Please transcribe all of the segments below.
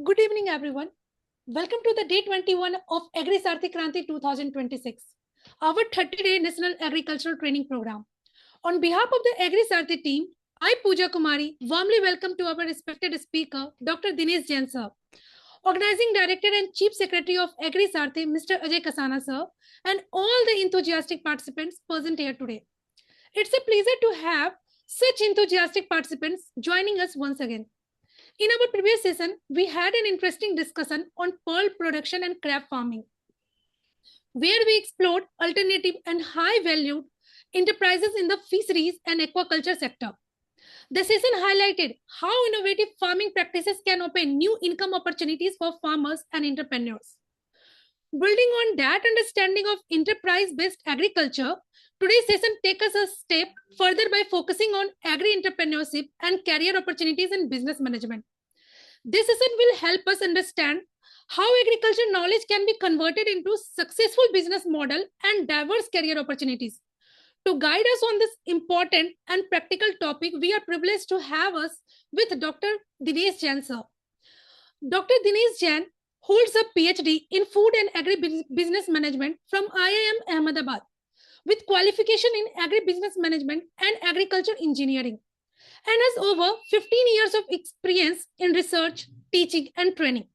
Good evening, everyone. Welcome to the day 21 of Agri SAARTHI KRANTI 2026, our 30-day National Agricultural Training Program. On behalf of the Agri SAARTHI team, I, Pooja Kumari, warmly welcome to our respected speaker, Dr. Dinesh Jain, sir, Organizing Director and Chief Secretary of Agri SAARTHI, Mr. Ajay Kasana, sir, and all the enthusiastic participants present here today. It's a pleasure to have such enthusiastic participants joining us once again. In our previous session, we had an interesting discussion on pearl production and crab farming, where we explored alternative and high-valued enterprises in the fisheries and aquaculture sector. The session highlighted how innovative farming practices can open new income opportunities for farmers and entrepreneurs. Building on that understanding of enterprise-based agriculture, today's session takes us a step further by focusing on agri-entrepreneurship and career opportunities in business management. This session will help us understand how agriculture knowledge can be converted into successful business model and diverse career opportunities. To guide us on this important and practical topic, we are privileged to have us with Dr. Dinesh Jain, sir. Dr. Dinesh Jain holds a PhD in Food and Agri-Business Management from IIM Ahmedabad with qualification in Agri-Business Management and Agriculture Engineering, and has over 15 years of experience in research, teaching, and training.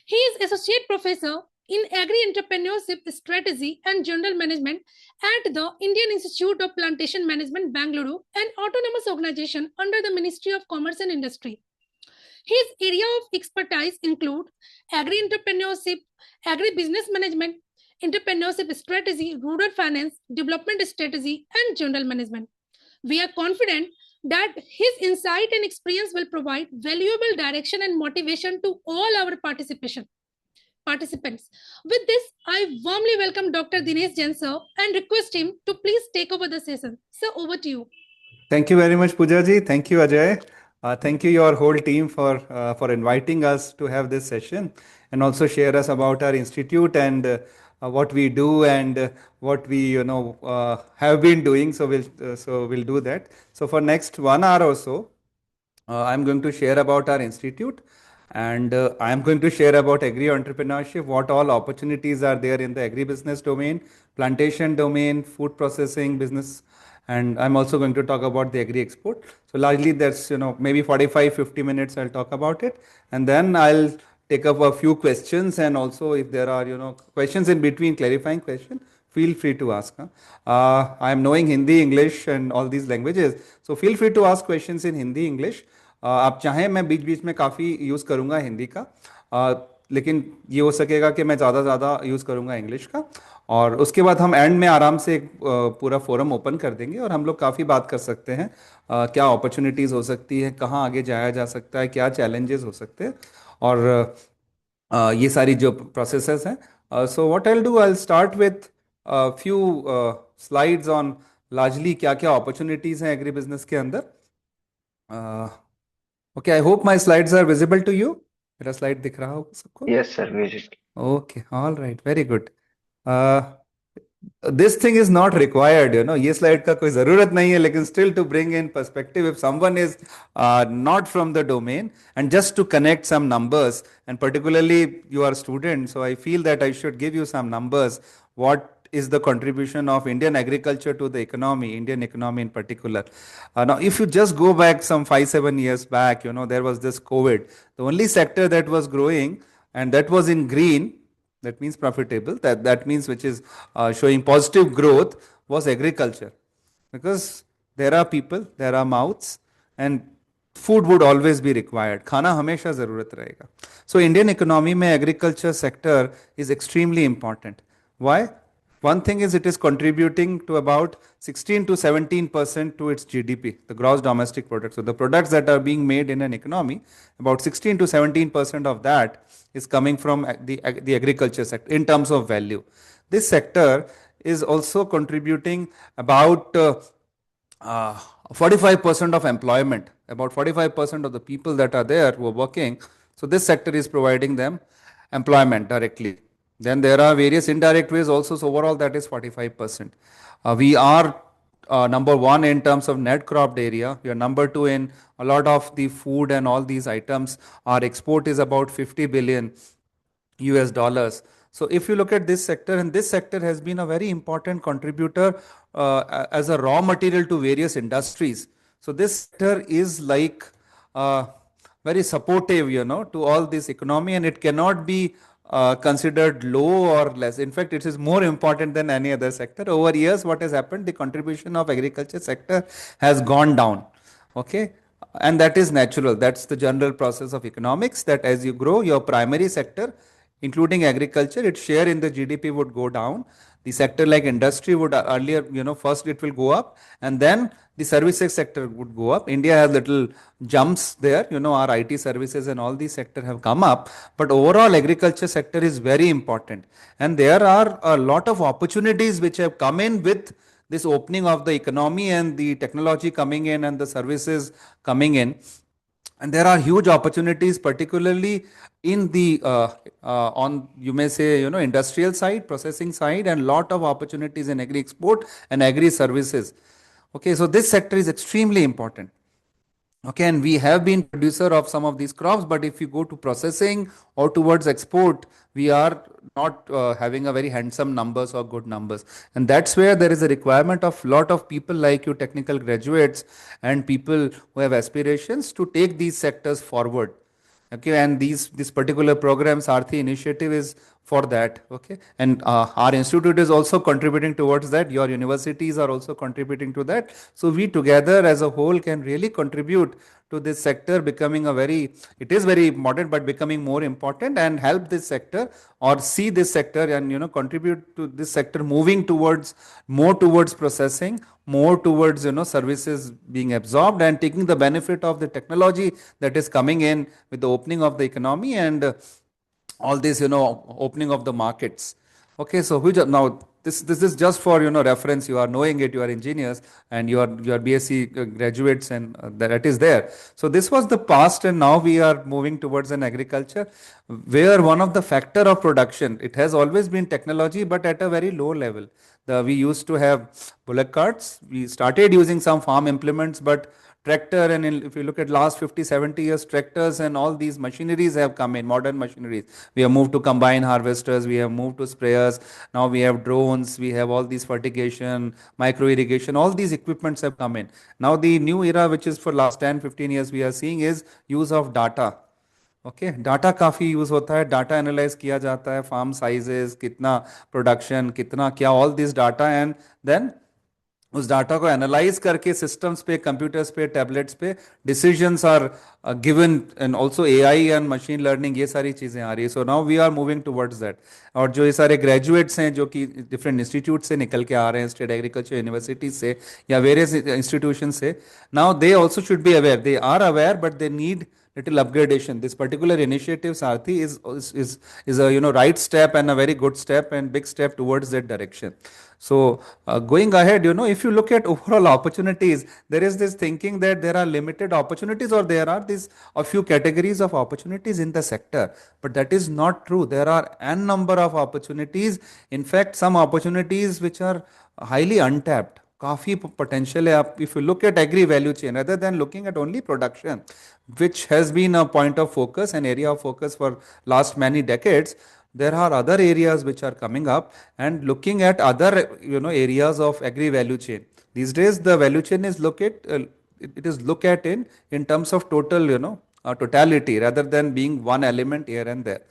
He is Associate Professor in Agri-Entrepreneurship Strategy and General Management at the Indian Institute of Plantation Management, Bangalore, an autonomous organization under the Ministry of Commerce and Industry. His area of expertise include agri-entrepreneurship, agri-business management, entrepreneurship strategy, rural finance, development strategy, and general management. We are confident that his insight and experience will provide valuable direction and motivation to all our participants. With this, I warmly welcome Dr. Dinesh Jain, sir, and request him to please take over the session. Sir, over to you. Thank you very much, Pooja ji. Thank you, Ajay. Thank you, your whole team, for inviting us to have this session and also share us about our institute and what we do and what we have been doing. So we'll do that. So for next 1 hour or so, I'm going to share about our institute. And I'm going to share about agri-entrepreneurship, what all opportunities are there in the agri-business domain, plantation domain, food processing business, and I'm also going to talk about the agri-export. So largely that's, maybe 45-50 minutes I'll talk about it. And then I'll take up a few questions, and also if there are, questions in between, clarifying question, feel free to ask. I am knowing Hindi, English and all these languages. So feel free to ask questions in Hindi, English. आप चाहें मैं बीच बीच में काफ़ी use करूँगा हिंदी का, लेकिन ये हो सकेगा कि मैं ज़्यादा यूज़ करूँगा इंग्लिश का, और उसके बाद हम एंड में आराम से एक पूरा फोरम ओपन कर देंगे और हम लोग काफ़ी बात कर सकते हैं, क्या अपॉर्चुनिटीज़ हो सकती है, कहाँ आगे जाया जा सकता है, क्या चैलेंजेस हो सकते हैं, और ये सारी जो प्रोसेसेस हैं. So what I will do, I will start with few slides on largely क्या क्या अपॉर्चुनिटीज़ हैं एग्री बिजनेस के अंदर. Okay, I hope my slides are visible to you. मेरा slide दिख रहा होगा सबको? Yes, sir, visible. Okay, all right, very good. This thing is not required, ये slide का कोई ज़रूरत नहीं है, लेकिन still to bring in perspective, if someone is not from the domain, and just to connect some numbers, and particularly you are students, so I feel that I should give you some numbers. What is the contribution of Indian agriculture to the economy, Indian economy in particular. Now, if you just go back some 5-7 years back, there was this COVID. The only sector that was growing, and that was in green, that means profitable, that means which is showing positive growth, was agriculture. Because there are people, there are mouths, and food would always be required. खाना हमेशा ज़रूरत रहेगा. So Indian economy में agriculture sector is extremely important. Why? One thing is it is contributing to about 16 to 17% to its GDP, the gross domestic product. So the products that are being made in an economy, about 16 to 17% of that is coming from the agriculture sector in terms of value. This sector is also contributing about 45% of employment, about 45% of the people that are there who are working. So this sector is providing them employment directly. Then there are various indirect ways also, so overall that is 45%. We are number one in terms of net cropped area. We are number two in a lot of the food and all these items. Our export is about 50 billion US dollars. So if you look at this sector, and this sector has been a very important contributor as a raw material to various industries. So this sector is like very supportive, to all this economy, and it cannot be considered low or less. In fact, it is more important than any other sector. Over years, what has happened? The contribution of agriculture sector has gone down. Okay, and that is natural. That's the general process of economics. That as you grow, your primary sector, including agriculture, its share in the GDP would go down. The sector like industry would earlier, first it will go up, and then the services sector would go up. India has little jumps there, our IT services and all these sectors have come up, but overall agriculture sector is very important. And there are a lot of opportunities which have come in with this opening of the economy and the technology coming in and the services coming in. And there are huge opportunities, particularly in the on, you may say, industrial side, processing side, and lot of opportunities in agri export and agri services. Okay, so this sector is extremely important. Okay, and we have been producer of some of these crops, but if you go to processing or towards export, we are not having a very handsome numbers or good numbers. And that's where there is a requirement of lot of people like you, technical graduates, and people who have aspirations to take these sectors forward. Okay, and this particular program, SAARTHI initiative, is for that. Okay, and our institute is also contributing towards that. Your universities are also contributing to that. So we together as a whole can really contribute to this sector becoming it is very important, but becoming more important, and help this sector or see this sector and contribute to this sector moving more towards processing, more towards services being absorbed, and taking the benefit of the technology that is coming in with the opening of the economy and all this opening of the markets. Okay, so now this is just for reference. You are knowing it, you are engineers and you are BSc graduates, and that is there. So this was the past, and now we are moving towards an agriculture where one of the factor of production, it has always been technology, but at a very low level. We used to have bullock carts. We started using some farm implements, but tractor, and if you look at last 50-70 years, tractors and all these machineries have come in, modern machineries. We have moved to combine harvesters, we have moved to sprayers, now we have drones, we have all these fertigation, micro irrigation, all these equipments have come in. Now the new era, which is for last 10-15 years we are seeing, is use of data. Okay, data काफ़ी use होता है, data analyse किया जाता है, farm sizes, कितना production, कितना क्या, all this data, and then उस डाटा को एनालाइज करके सिस्टम्स पे, कंप्यूटर्स पे, टैबलेट्स पे decisions are given, and also AI and machine learning, ये सारी चीज़ें आ रही है. So now we are moving towards that. और जो ये सारे ग्रेजुएट्स हैं जो कि डिफरेंट इंस्टीट्यूट से निकल के आ रहे हैं, स्टेट एग्रीकल्चर यूनिवर्सिटी से या वेरियस इंस्टीट्यूशन से, now they also should be aware. They are aware, but they need little upgradation. This particular initiative, SAARTHI, is a right step and a very good step and big step towards that direction. So going ahead, if you look at overall opportunities, there is this thinking that there are limited opportunities, or there are a few categories of opportunities in the sector, but that is not true. There are n number of opportunities. In fact, some opportunities which are highly untapped. काफ़ी potential है. आप, if you look at agri value chain, rather than looking at only production, which has been a point of focus, an area of focus for last many decades, there are other areas which are coming up, and looking at other areas of agri value chain. These days the value chain is looked at in terms of total totality, rather than being one element here and there.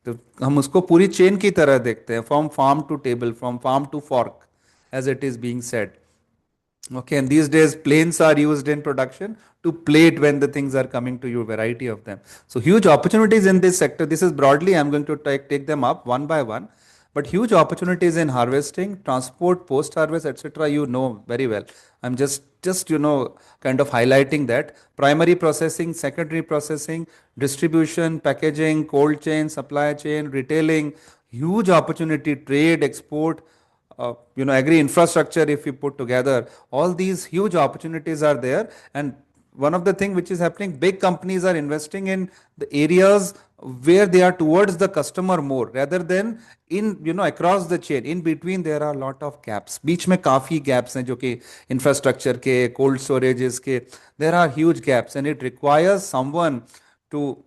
तो हम उसको पूरी chain की तरह देखते हैं, from farm to table, from farm to fork, as it is being said. Okay, and these days planes are used in production to plate when the things are coming to you, variety of them. So huge opportunities in this sector. This is broadly, I'm going to take them up one by one, but huge opportunities in harvesting, transport, post harvest, etc. You know very well. I'm just kind of highlighting that. Primary processing, secondary processing, distribution, packaging, cold chain, supply chain, retailing, huge opportunity, trade, export, agri infrastructure. If you put together, all these huge opportunities are there. And one of the things which is happening, big companies are investing in the areas where they are towards the customer more rather than in, across the chain. In between there are a lot of gaps, बीच में काफी gaps हैं जो कि infrastructure के, cold storages के, there are huge gaps, and it requires someone to,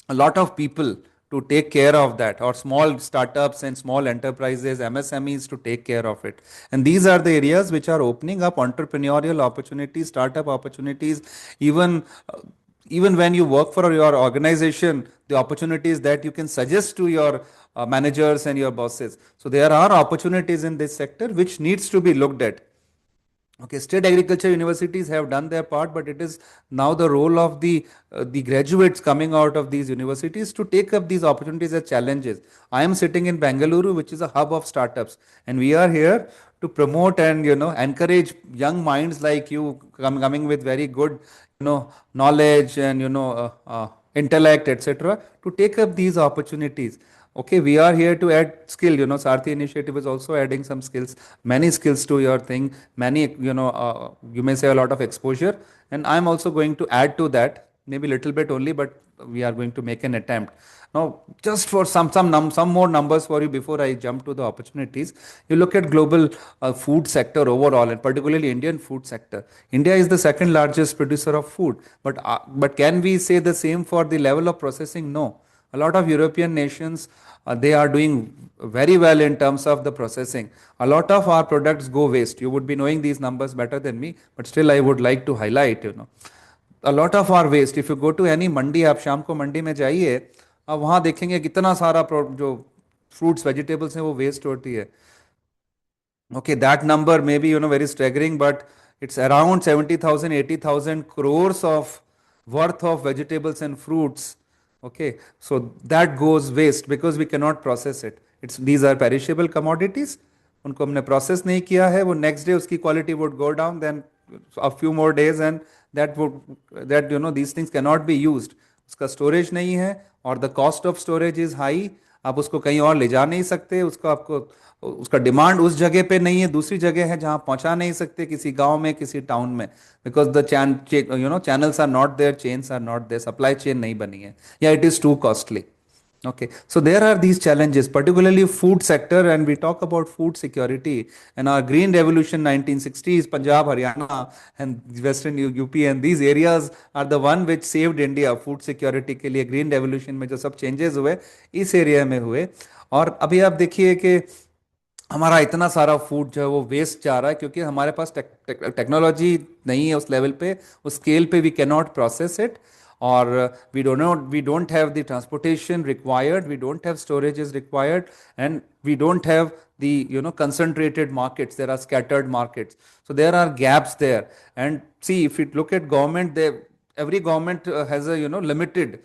a lot of people to take care of that, or small startups and small enterprises, MSMEs, to take care of it. And these are the areas which are opening up entrepreneurial opportunities, startup opportunities. Even even when you work for your organization, the opportunities that you can suggest to your managers and your bosses. So there are opportunities in this sector which needs to be looked at. Okay, state agriculture universities have done their part, but it is now the role of the graduates coming out of these universities to take up these opportunities as challenges. I am sitting in Bengaluru, which is a hub of startups, and we are here to promote and encourage young minds like you, coming with very good knowledge and intellect, etc., to take up these opportunities. Okay, we are here to add skill. Saarthi initiative is also adding some skills, many skills to your thing, many, you may say a lot of exposure. And I'm also going to add to that, maybe a little bit only, but we are going to make an attempt. Now, just for some more numbers for you before I jump to the opportunities. You look at global food sector overall, and particularly Indian food sector. India is the second largest producer of food, but can we say the same for the level of processing? No. A lot of European nations, they are doing very well in terms of the processing. A lot of our products go waste. You would be knowing these numbers better than me, but still I would like to highlight, a lot of our waste. If you go to any mandi, आप शाम को मंडी में जाइए, आप वहाँ देखेंगे कितना सारा जो fruits, vegetables हैं वो waste होती है. Okay, that number may be, very staggering, but it's around 70,000, 80,000 crores of worth of vegetables and fruits. Okay, so that goes waste because we cannot process it. These are perishable commodities. उनको हमने process नहीं किया है, वो next day उसकी quality would go down, then a few more days, and these things cannot be used. उसका storage नहीं है, और the cost of storage is high. आप उसको कहीं और ले जा नहीं सकते, उसका डिमांड उस जगह पे नहीं है, दूसरी जगह है जहां पहुंचा नहीं सकते, किसी गांव में, किसी टाउन में, because the channels are not there, chains are not there, supply chain नहीं बनी है, या it is too costly. Okay, so there are these challenges, particularly food sector, and we talk about food security. And our green revolution 1960s, Punjab, Haryana, and Western UP, and these areas are the one which saved India food security के लिए. green revolution में जो सब changes हुए इस area में हुए. और अभी आप देखिए कि हमारा इतना सारा फूड जो है वो वेस्ट जा रहा है, क्योंकि हमारे पास टेक्नोलॉजी नहीं है उस लेवल पे, उस स्केल पे. We can not process it, और we don't have the transportation required, we don't have storages required, and we don't have the concentrated markets. There are scattered markets, so there are gaps there. And see, if you look at government, every government has a limited,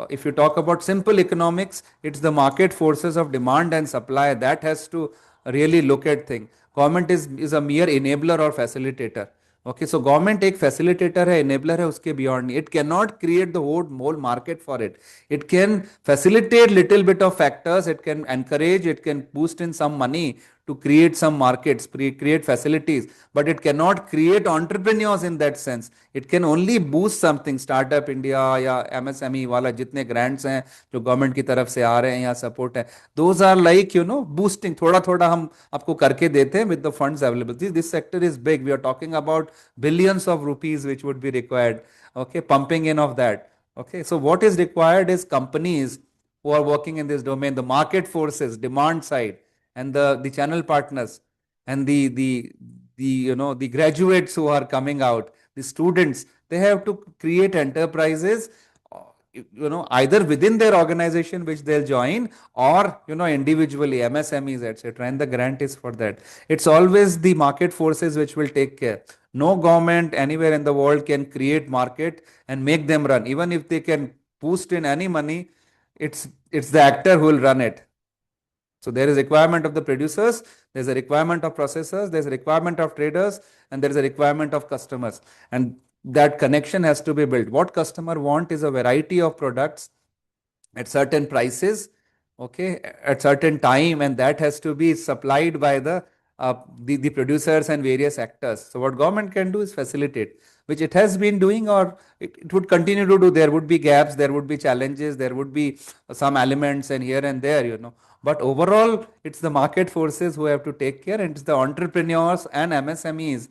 if you talk about simple economics, it's the market forces of demand and supply that has to really look at things. Government is a mere enabler or facilitator. Okay, so government एक facilitator है, enabler है, उसके beyond नहीं. It cannot create the whole market for it. It can facilitate little bit of factors, it can encourage, it can boost in some money to create some markets, create facilities, but it cannot create entrepreneurs in that sense. It can only boost something. Startup India या MSME वाला जितने grants हैं जो government की तरफ से आ रहे हैं या support है, those are like boosting. थोड़ा थोड़ा हम आपको करके देते हैं with the funds available. This sector is big. We are talking about billions of rupees which would be required. Okay, pumping in of that. Okay, so what is required is companies who are working in this domain, the market forces, demand side, and the channel partners, and the graduates who are coming out, the students, they have to create enterprises, either within their organization which they'll join, or individually, MSMEs, etc. And the grant is for that. It's always the market forces which will take care. No government anywhere in the world can create market and make them run. Even if they can boost in any money, it's the actor who will run it. So there is a requirement of the producers, there's a requirement of processors, there's a requirement of traders, and there is a requirement of customers. And that connection has to be built. What customer want is a variety of products at certain prices, okay, at certain time, and that has to be supplied by the the producers and various actors. So what government can do is facilitate, which it has been doing, or it would continue to do. There would be gaps, there would be challenges, there would be some elements and here and there, But overall, it's the market forces who have to take care, and it's the entrepreneurs and MSMEs,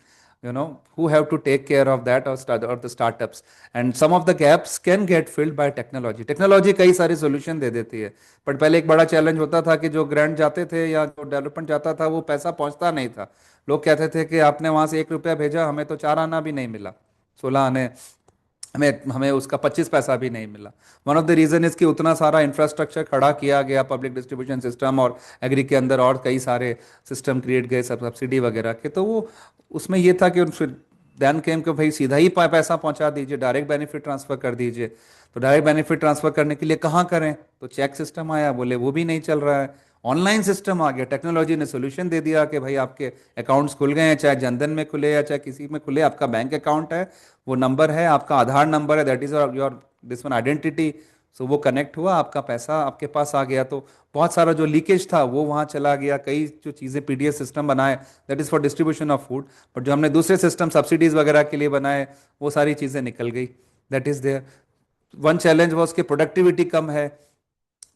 who have to take care of that, or the startups. And some of the gaps can get filled by technology कई सारे solution दे देती है, but पहले एक बड़ा challenge होता था कि जो ग्रांट जाते थे या जो डेवलपमेंट जाता था वो पैसा पहुंचता नहीं था. लोग कहते थे कि आपने वहां से 1 रुपया भेजा, हमें तो 4 आना भी नहीं मिला, 16 आने, हमें हमें उसका 25 पैसा भी नहीं मिला. One of the reason is कि उतना सारा इंफ्रास्ट्रक्चर खड़ा किया गया, पब्लिक डिस्ट्रीब्यूशन सिस्टम और एग्री के अंदर और कई सारे सिस्टम क्रिएट गए, सब्सिडी वगैरह के. तो वो उसमें ये था कि दैन केम कि भाई सीधा ही पैसा पहुंचा दीजिए, डायरेक्ट बेनिफिट ट्रांसफर कर दीजिए. तो डायरेक्ट बेनिफिट ट्रांसफर करने के लिए कहाँ करें, तो चेक सिस्टम आया, बोले वो भी नहीं चल रहा है. ऑनलाइन सिस्टम आ गया, टेक्नोलॉजी ने सोल्यूशन दे दिया कि भाई आपके अकाउंट्स खुल गए हैं, चाहे जनधन में खुले या चाहे किसी में खुले, आपका बैंक अकाउंट है, वो नंबर है, आपका आधार नंबर है, that is your this one identity. So वो कनेक्ट हुआ, आपका पैसा आपके पास आ गया. तो बहुत सारा जो लीकेज था वो वहाँ चला गया. कई जो चीज़ें पीडीएस सिस्टम बनाए, that is for distribution of food, but जो हमने दूसरे सिस्टम सब्सिडीज वगैरह के लिए बनाए, वो सारी चीज़ें निकल गई. That is there. One challenge वो उसकी प्रोडक्टिविटी कम है,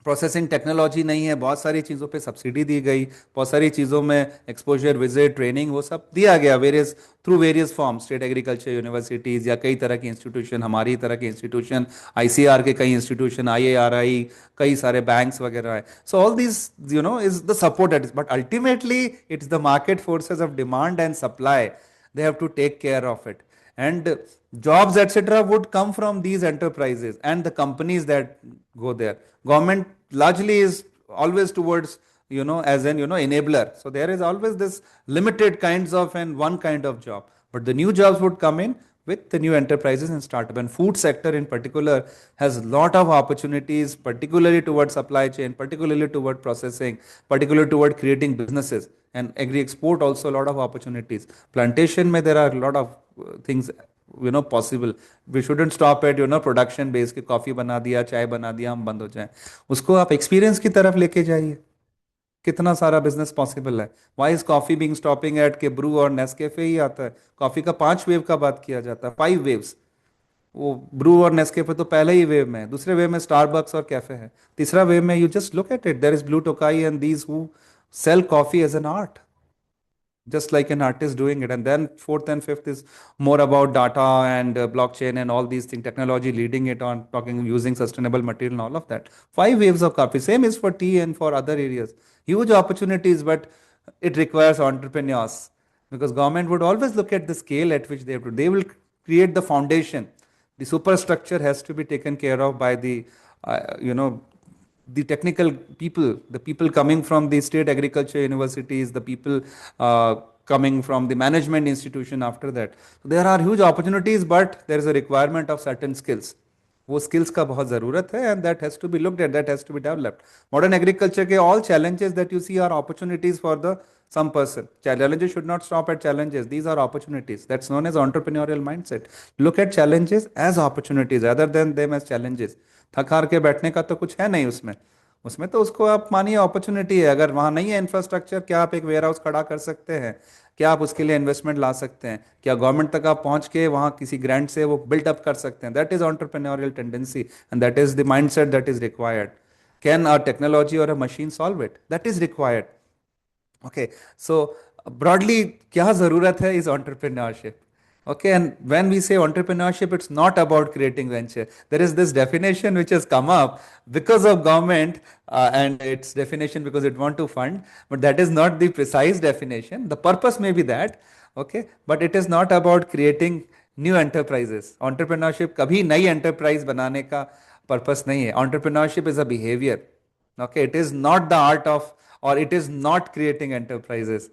प्रोसेसिंग टेक्नोलॉजी नहीं है, बहुत सारी चीज़ों पे सब्सिडी दी गई, बहुत सारी चीज़ों में एक्सपोजर, विजिट, ट्रेनिंग, वो सब दिया गया various through various form, state agriculture universities या कई तरह की इंस्टीट्यूशन, हमारी तरह के इंस्टीट्यूशन, आईसीआर के कई इंस्टीट्यूशन, आईएआरआई, कई सारे बैंक्स वगैरह है. So all this is the support that is, but ultimately it's the market forces of demand and supply, they have to take care of it. And jobs etc would come from these enterprises and the companies that go there. Government largely is always towards, as an enabler, so there is always this limited kinds of and one kind of job, but the new jobs would come in with the new enterprises and startup. And food sector in particular has lot of opportunities, particularly towards supply chain, particularly toward processing, particularly toward creating businesses. And agri export also a lot of opportunities. Plantation mein there are a lot of things possible. We shouldn't stop at production based कि coffee बना दिया, चाय बना दिया, हम बंद हो जाएं. उसको आप एक्सपीरियंस की तरफ लेके जाइए, कितना सारा बिजनेस पॉसिबल है. Why is coffee being stopping at के ब्रू और नेस्कैफे ही आता है. कॉफी का 5 वेव का बात किया जाता है, 5 वेव्स. वो ब्रू और नेस्कैफे तो पहले ही वेव में है, दूसरे वेव में स्टारबक्स और कैफे है, तीसरा वेव में you just look at it, there is Blue Tokai and these who sell coffee as an art, just like an artist doing it. And then fourth and fifth is more about data and blockchain and all these things, technology leading it on, talking using sustainable material and all of that. 5 waves of coffee. Same is for tea and for other areas. Huge opportunities, but it requires entrepreneurs, because government would always look at the scale at which they will create the foundation. The superstructure has to be taken care of by the the technical people, the people coming from the state agriculture universities, the people coming from the management institution after that. So there are huge opportunities, but there is a requirement of certain skills. वो skills का बहुत ज़रूरत है, and that has to be looked at, that has to be developed. Modern agriculture के all challenges that you see are opportunities for the some person. Challenges should not stop at challenges. These are opportunities. That's known as entrepreneurial mindset. Look at challenges as opportunities rather than them as challenges. थक हार के बैठने का तो कुछ है नहीं उसमें, उसमें तो उसको आप मानिए अपॉर्चुनिटी है. अगर वहाँ नहीं है इंफ्रास्ट्रक्चर, क्या आप एक वेयर हाउस खड़ा कर सकते हैं, क्या आप उसके लिए इन्वेस्टमेंट ला सकते हैं, क्या गवर्नमेंट तक आप पहुंच के वहाँ किसी ग्रांट से वो बिल्डअप कर सकते हैं. That is entrepreneurial tendency and that is the mindset that is required. Can a technology और a machine solve it? That is required. Okay, so broadly क्या जरूरत है is entrepreneurship. Okay, and when we say entrepreneurship, it's not about creating venture. There is this definition which has come up because of government and its definition because it want to fund, but that is not the precise definition. The purpose may be that, okay, but it is not about creating new enterprises. Entrepreneurship कभी नई enterprise बनाने का purpose नहीं है. Entrepreneurship is a behavior. Okay, it is not the art of, or it is not creating enterprises.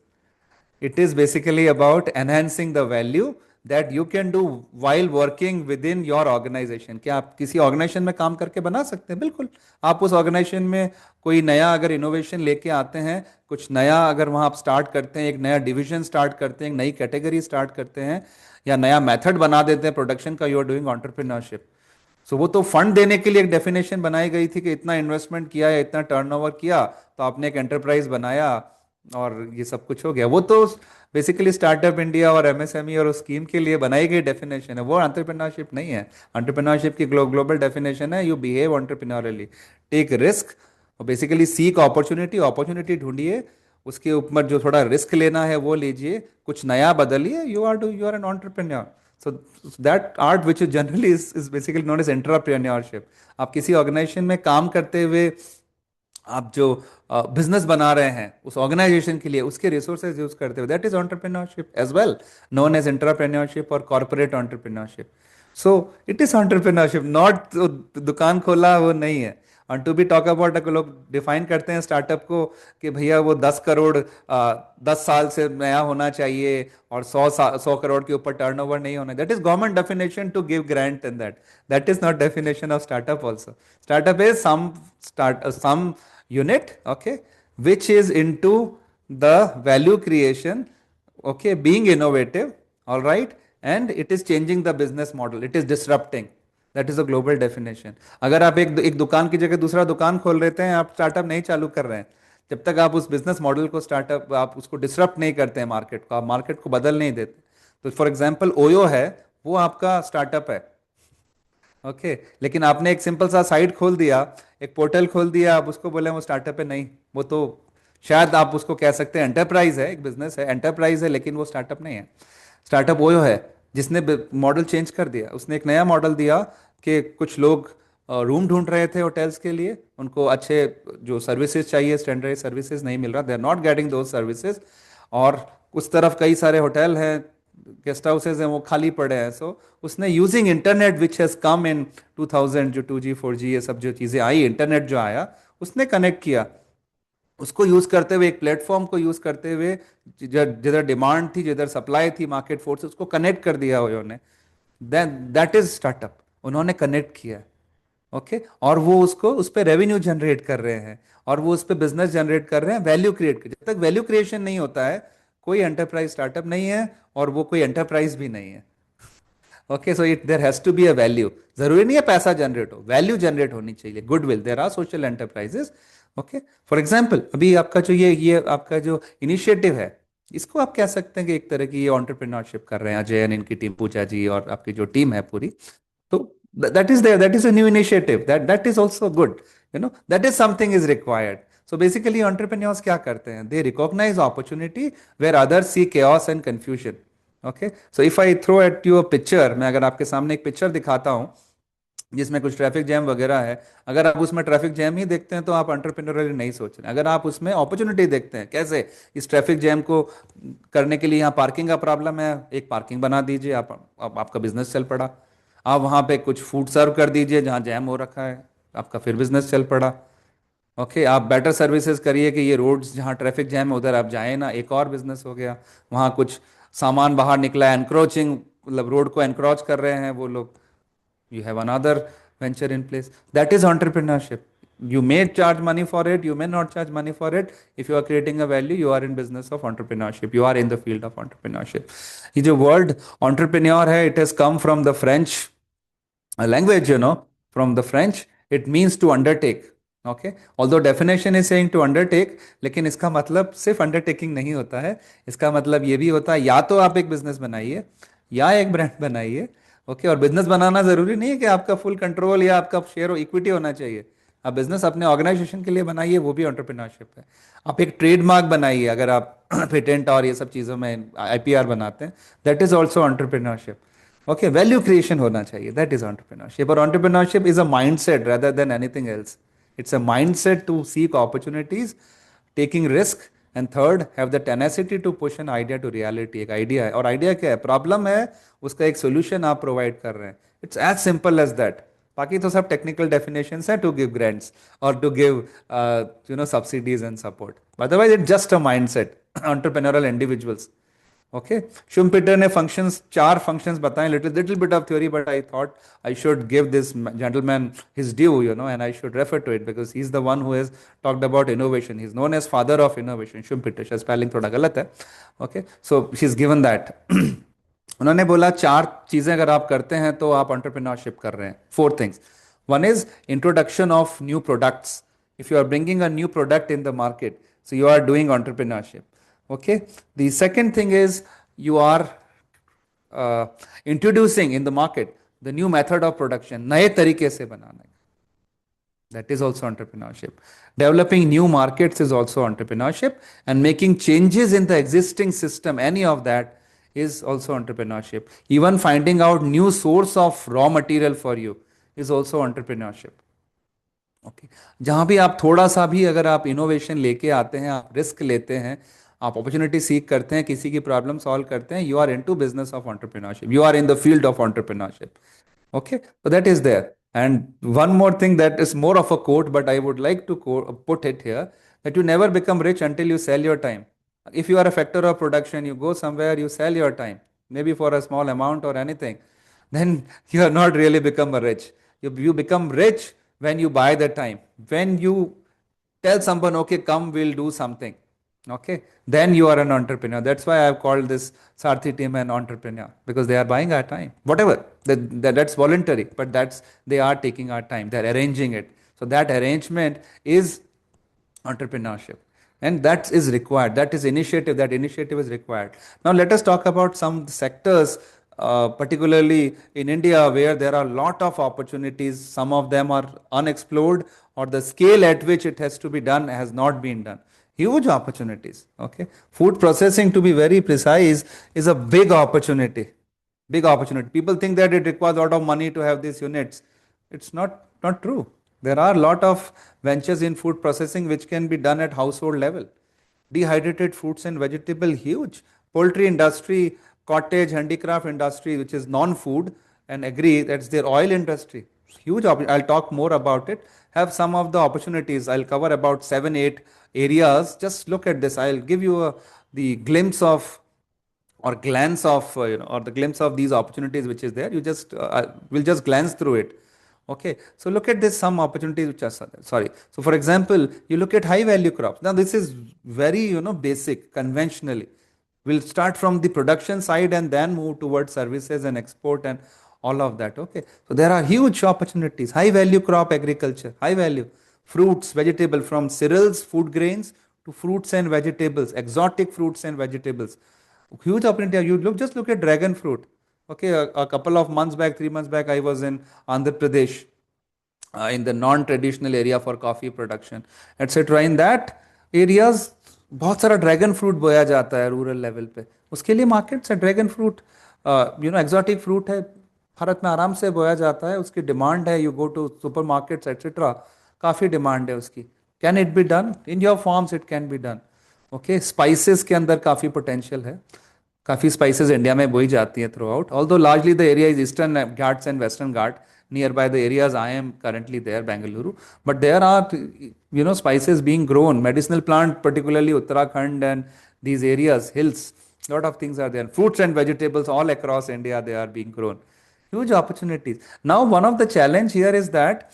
It is basically about enhancing the value that you can do while working within your organization. क्या आप किसी organisation में काम करके बना सकते हैं? बिल्कुल. आप उस ऑर्गेनाइजेशन में कोई नया अगर इनोवेशन लेके आते हैं, कुछ नया अगर वहाँ आप स्टार्ट करते हैं, एक नया डिवीजन स्टार्ट करते हैं, एक नई कैटेगरी स्टार्ट करते हैं, या नया मेथड बना देते हैं प्रोडक्शन का, यू आर डूइंग एंटरप्रेन्योरशिप. सो वो तो फंड देने के लिए एक डेफिनेशन बनाई गई थी कि इतना इन्वेस्टमेंट किया या इतना टर्नओवर किया तो आपने एक एंटरप्राइज बनाया, और ये सब कुछ हो गया। वो तो बेसिकली स्टार्टअप इंडिया और एमएसएमई और उस स्कीम के लिए बनाई गई डेफिनेशन है, वो एंटरप्रेन्योरशिप नहीं है। एंटरप्रेन्योरशिप की ग्लोबल डेफिनेशन है, यू बिहेव एंटरप्रेन्योरली, टेक रिस्क और बेसिकली सीक अपॉर्चुनिटी, अपॉर्चुनिटी ढूंढिए, उसके ऊपर जो थोड़ा रिस्क लेना है वो लीजिए, कुछ नया बदलिए, you are an entrepreneur. So that art which is generally is basically known as entrepreneurship. आप किसी ऑर्गेनाइजेशन में काम करते हुए आप जो बिजनेस बना रहे हैं उस ऑर्गेनाइजेशन के लिए, उसके रिसोर्सेज यूज करते हुए, that is entrepreneurship as well, known as entrepreneurship और corporate entrepreneurship. So it is entrepreneurship, not दुकान खोला वो नहीं है। और टू बी टॉक अबाउट, लोग डिफाइन करते हैं स्टार्टअप को कि भैया वो 10 करोड़ 10 साल से नया होना चाहिए और 100 करोड़ के ऊपर टर्नओवर नहीं होना। That is government definition to give grant in that, that is not definition of startup also. Startup is some unit, okay, which is into the value creation, okay, being innovative, all right, and it is changing the business model, it is disrupting. That is a global definition. अगर आप एक दुकान की जगह दूसरा दुकान खोल रहे हैं, आप स्टार्टअप नहीं चालू कर रहे हैं, जब तक आप उस बिजनेस मॉडल को स्टार्टअप आप उसको डिसरप्ट नहीं करते हैं, मार्केट को आप मार्केट को बदल नहीं देते। तो फॉर एग्जांपल ओयो है, वो आपका स्टार्टअप है, ओके लेकिन आपने एक सिंपल सा साइट खोल दिया, एक पोर्टल खोल दिया, आप उसको बोले वो स्टार्टअप है, नहीं, वो तो शायद आप उसको कह सकते हैं एंटरप्राइज है, एक बिजनेस है, एंटरप्राइज है, लेकिन वो स्टार्टअप नहीं है। स्टार्टअप वो है जिसने मॉडल चेंज कर दिया, उसने एक नया मॉडल दिया कि कुछ लोग रूम ढूंढ रहे थे होटल्स के लिए, उनको अच्छे जो सर्विसेज चाहिए, स्टैंडर्ड सर्विसेज नहीं मिल रहा, they are not getting those services, और उस तरफ कई सारे होटल हैं, गेस्ट हाउसेज हैं, वो खाली पड़े हैं। सो उसने using internet which has come in 2000, जो 2G 4G ये सब जो चीज़ें आई, इंटरनेट जो आया, उसने कनेक्ट किया, उसको यूज करते हुए, एक प्लेटफॉर्म को यूज करते हुए, जिधर डिमांड थी, जिधर सप्लाई थी, मार्केट फोर्स, उसको कनेक्ट कर दिया उन्होंने, दैट इज स्टार्टअप। उन्होंने कनेक्ट किया, ओके और वो उसको उस पर रेवेन्यू जनरेट कर रहे हैं, और वो उस पर बिजनेस जनरेट कर रहे हैं, वैल्यू क्रिएट कर। जब तक वैल्यू क्रिएशन नहीं होता है, कोई एंटरप्राइज स्टार्टअप नहीं है, और वो कोई एंटरप्राइज भी नहीं है। Okay so it there has to be a value, जरूरी नहीं है पैसा जनरेट हो, वैल्यू जनरेट होनी चाहिए, goodwill, there are social enterprises. Okay for example, अभी आपका जो ये आपका जो इनिशिएटिव है, इसको आप कह सकते हैं कि एक तरह की ये एंटरप्रेन्योरशिप कर रहे हैं अजय एंड इनकी टीम, पूजा जी और आपकी जो टीम है पूरी। तो that is there, that is a new initiative, that is also good, that is something is required. So basically entrepreneurs क्या करते हैं, they recognize opportunity where others see chaos and confusion. Okay, so if I throw at you a picture, मैं अगर आपके सामने एक picture दिखाता हूँ जिसमें कुछ ट्रैफिक जैम वगैरह है, अगर आप उसमें ट्रैफिक जैम ही देखते हैं तो आप एंटरप्रेन्योरली नहीं सोच रहे। अगर आप उसमें अपॉर्चुनिटी देखते हैं, कैसे इस ट्रैफिक जैम को करने के लिए, यहाँ पार्किंग का प्रॉब्लम है, एक पार्किंग बना दीजिए, आप आपका बिजनेस चल पड़ा। आप वहाँ पे कुछ फूड सर्व कर दीजिए जहाँ जैम हो रखा है, आपका फिर बिजनेस चल पड़ा। ओके आप बेटर सर्विसेज करिए कि ये रोड्स जहाँ ट्रैफिक जैम है उधर आप जाए ना, एक और बिजनेस हो गया। वहाँ कुछ सामान बाहर निकला, एनक्रोचिंग, मतलब रोड को एनक्रोच कर रहे हैं वो लोग, you have another venture in place, that is entrepreneurship. You may charge money for it, you may not charge money for it, if you are creating a value, you are in business of entrepreneurship, you are in the field of entrepreneurship. ये जो word entrepreneur है, it has come from the French language, from the French, it means to undertake. Okay, although definition is saying to undertake, लेकिन इसका मतलब सिर्फ undertaking नहीं होता है, इसका मतलब ये भी होता है या तो आप एक बिजनेस बनाइए या एक ब्रांड बनाइए। ओके और बिजनेस बनाना जरूरी नहीं है कि आपका फुल कंट्रोल या आपका शेयर इक्विटी होना चाहिए। आप बिजनेस अपने ऑर्गेनाइजेशन के लिए बनाइए, वो भी एंटरप्रेन्योरशिप है। आप एक ट्रेडमार्क बनाइए, अगर आप पेटेंट और ये सब चीज़ों में आईपीआर बनाते हैं, that is also entrepreneurship. Okay value creation होना चाहिए, दैट इज एंटरप्रेन्योरशिप। और entrepreneurship is a mindset rather than anything else. It's a mindset to seek opportunities, taking risk, and third, have the tenacity to push an idea to reality. एक idea है, और idea क्या है, problem है, उसका एक solution आप provide कर रहे हैं। It's as simple as that. बाकी तो सब टेक्निकल डेफिनेशंस है टू गिव ग्रांट्स और to give subsidies and support, otherwise it just a mindset, entrepreneurial individuals. Okay Schumpeter ने फंक्शंस, 4 फंक्शंस बताए, little bit of theory, but I thought I should give this gentleman his due, and I should refer to it because he is the one who has talked about innovation, he is known as father of innovation, Schumpeter, शायद spelling थोड़ा गलत है। Okay so she is given that. उन्होंने बोला 4 चीजें अगर आप करते हैं तो आप एंटरप्रेन्योरशिप कर रहे हैं। 4 things, one is introduction of new products, if you are bringing a new product in the market, So you are doing entrepreneurship. Okay. The second thing is you are introducing in the market the new method of production, नए तरीके से बनाना. That is also entrepreneurship. Developing new markets is also entrepreneurship, and making changes in the existing system, any of that is also entrepreneurship. Even finding out new source of raw material for you is also entrepreneurship. Okay जहाँ भी आप थोड़ा सा भी अगर आप innovation लेके आते हैं, आप रिस्क लेते हैं, आप अपॉर्चुनिटी सीख करते हैं, किसी की प्रॉब्लम सॉल्व करते हैं, you are into business of entrepreneurship, you are in the field of entrepreneurship. Okay, so that is there. And one more thing that is more of a quote, but I would like to put it here, that you never become rich until you sell your time. If you are a factor of production, you go somewhere, you sell your time, maybe for a small amount or anything, then you are not really become a rich. You become rich when you buy the time. When you tell someone, okay, come, we'll do something. Okay, then you are an entrepreneur. That's why I've called this Saarthi team an entrepreneur, because they are buying our time. Whatever, that's voluntary, but they are taking our time. They're arranging it. So that arrangement is entrepreneurship, and that is required. That is initiative. That initiative is required. Now let us talk about some sectors, particularly in India, where there are a lot of opportunities. Some of them are unexplored, or the scale at which it has to be done has not been done. Huge opportunities. Okay, food processing, to be very precise, is a big opportunity. Big opportunity. People think that it requires a lot of money to have these units. It's not true. There are a lot of ventures in food processing which can be done at household level. Dehydrated fruits and vegetable, huge. Poultry industry, cottage, handicraft industry, which is non-food, and agri, that's their oil industry. Huge. I'll talk more about it. Have some of the opportunities. I'll cover about 7-8 areas. Just look at this. I'll give you the glimpse of or glance of or the glimpse of these opportunities which is there. You just will just glance through it. Okay, so look at this, some opportunities which are sorry. So for example, you look at high value crops. Now this is very basic, conventionally. We'll start from the production side and then move towards services and export and all of that. Okay, so there are huge opportunities. High value crop agriculture, high value fruits, vegetable, from cereals, food grains, to fruits and vegetables, exotic fruits and vegetables. Huge opportunity. Just look at dragon fruit. Okay, a couple of months back, 3 months back, I was in Andhra Pradesh, in the non-traditional area for coffee production, etc. In that areas, बहुत सारा dragon fruit बोया जाता है rural level पे. उसके लिए markets है. Dragon fruit exotic fruit है, भारत में आराम से बोया जाता है, उसकी डिमांड है. You go to super markets etcetera, काफ़ी डिमांड है उसकी. Can it be done in your forms? It can be done. Okay, spices के अंदर काफ़ी पोटेंशियल है. काफ़ी स्पाइसेस इंडिया में बोई जाती है through out, although largely the area is eastern Ghats and western Ghat, nearby the areas I am currently there, Bengaluru. But there are, spices being grown, medicinal plant, particularly Uttarakhand and these areas, hills, lot of things are there. Fruits and vegetables all across India, they are being grown. Huge opportunities. Now, one of the challenge here is that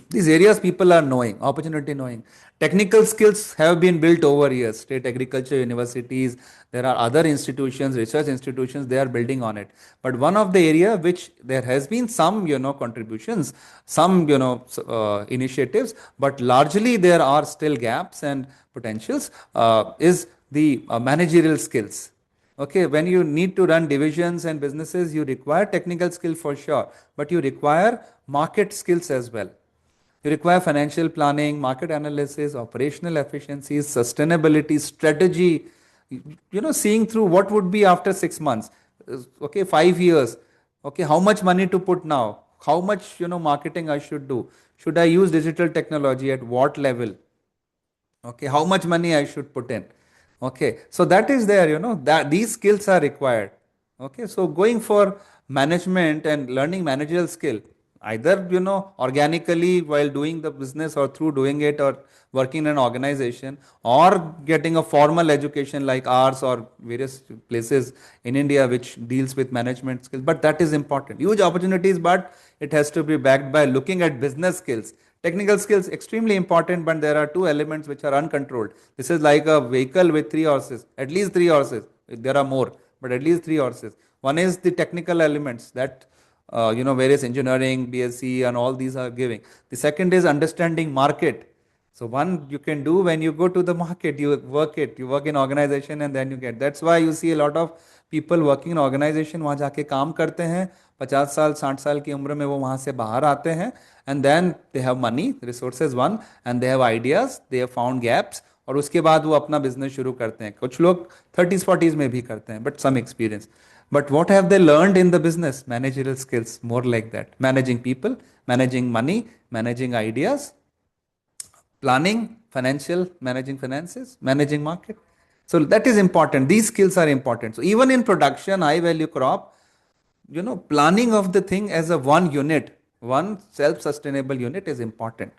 these areas people are knowing, opportunity knowing. Technical skills have been built over years. State agriculture universities, there are other institutions, research institutions, they are building on it. But one of the area which there has been some, contributions, some, initiatives, but largely there are still gaps and potentials, is the managerial skills. Okay, when you need to run divisions and businesses, you require technical skill for sure, but you require market skills as well. You require financial planning, market analysis, operational efficiencies, sustainability, strategy, seeing through what would be after 6 months, okay, 5 years, okay, how much money to put now, how much, marketing I should do, should I use digital technology at what level, okay, how much money I should put in. Okay, so that is there, that these skills are required. Okay, so going for management and learning managerial skill, either, organically while doing the business or through doing it or working in an organization, or getting a formal education like ours or various places in India which deals with management skills. But that is important. Huge opportunities, but it has to be backed by looking at business skills. Technical skills, extremely important, but there are two elements which are uncontrolled. This is like a vehicle with 3 horses, at least 3 horses. There are more, but at least 3 horses. One is the technical elements that, various engineering, BSc and all these are giving. The second is understanding market. So one you can do when you go to the market, you work in organization and then you get. That's why you see a lot of people working in organization, वहाँ जाके काम करते हैं, 50 साल 60 साल की उम्र में वो वहाँ से बाहर आते हैं, and then they have money, resources one, and they have ideas, they have found gaps, और उसके बाद वो अपना बिजनेस शुरू करते हैं. कुछ लोग 30s 40s में भी करते हैं, but some experience. But what have they learned in the business? Managerial skills, more like that. Managing people, managing money, managing ideas, planning, financial, managing finances, managing market. So that is important. These skills are important. So even in production, high value crop, planning of the thing as a one unit, one self-sustainable unit is important.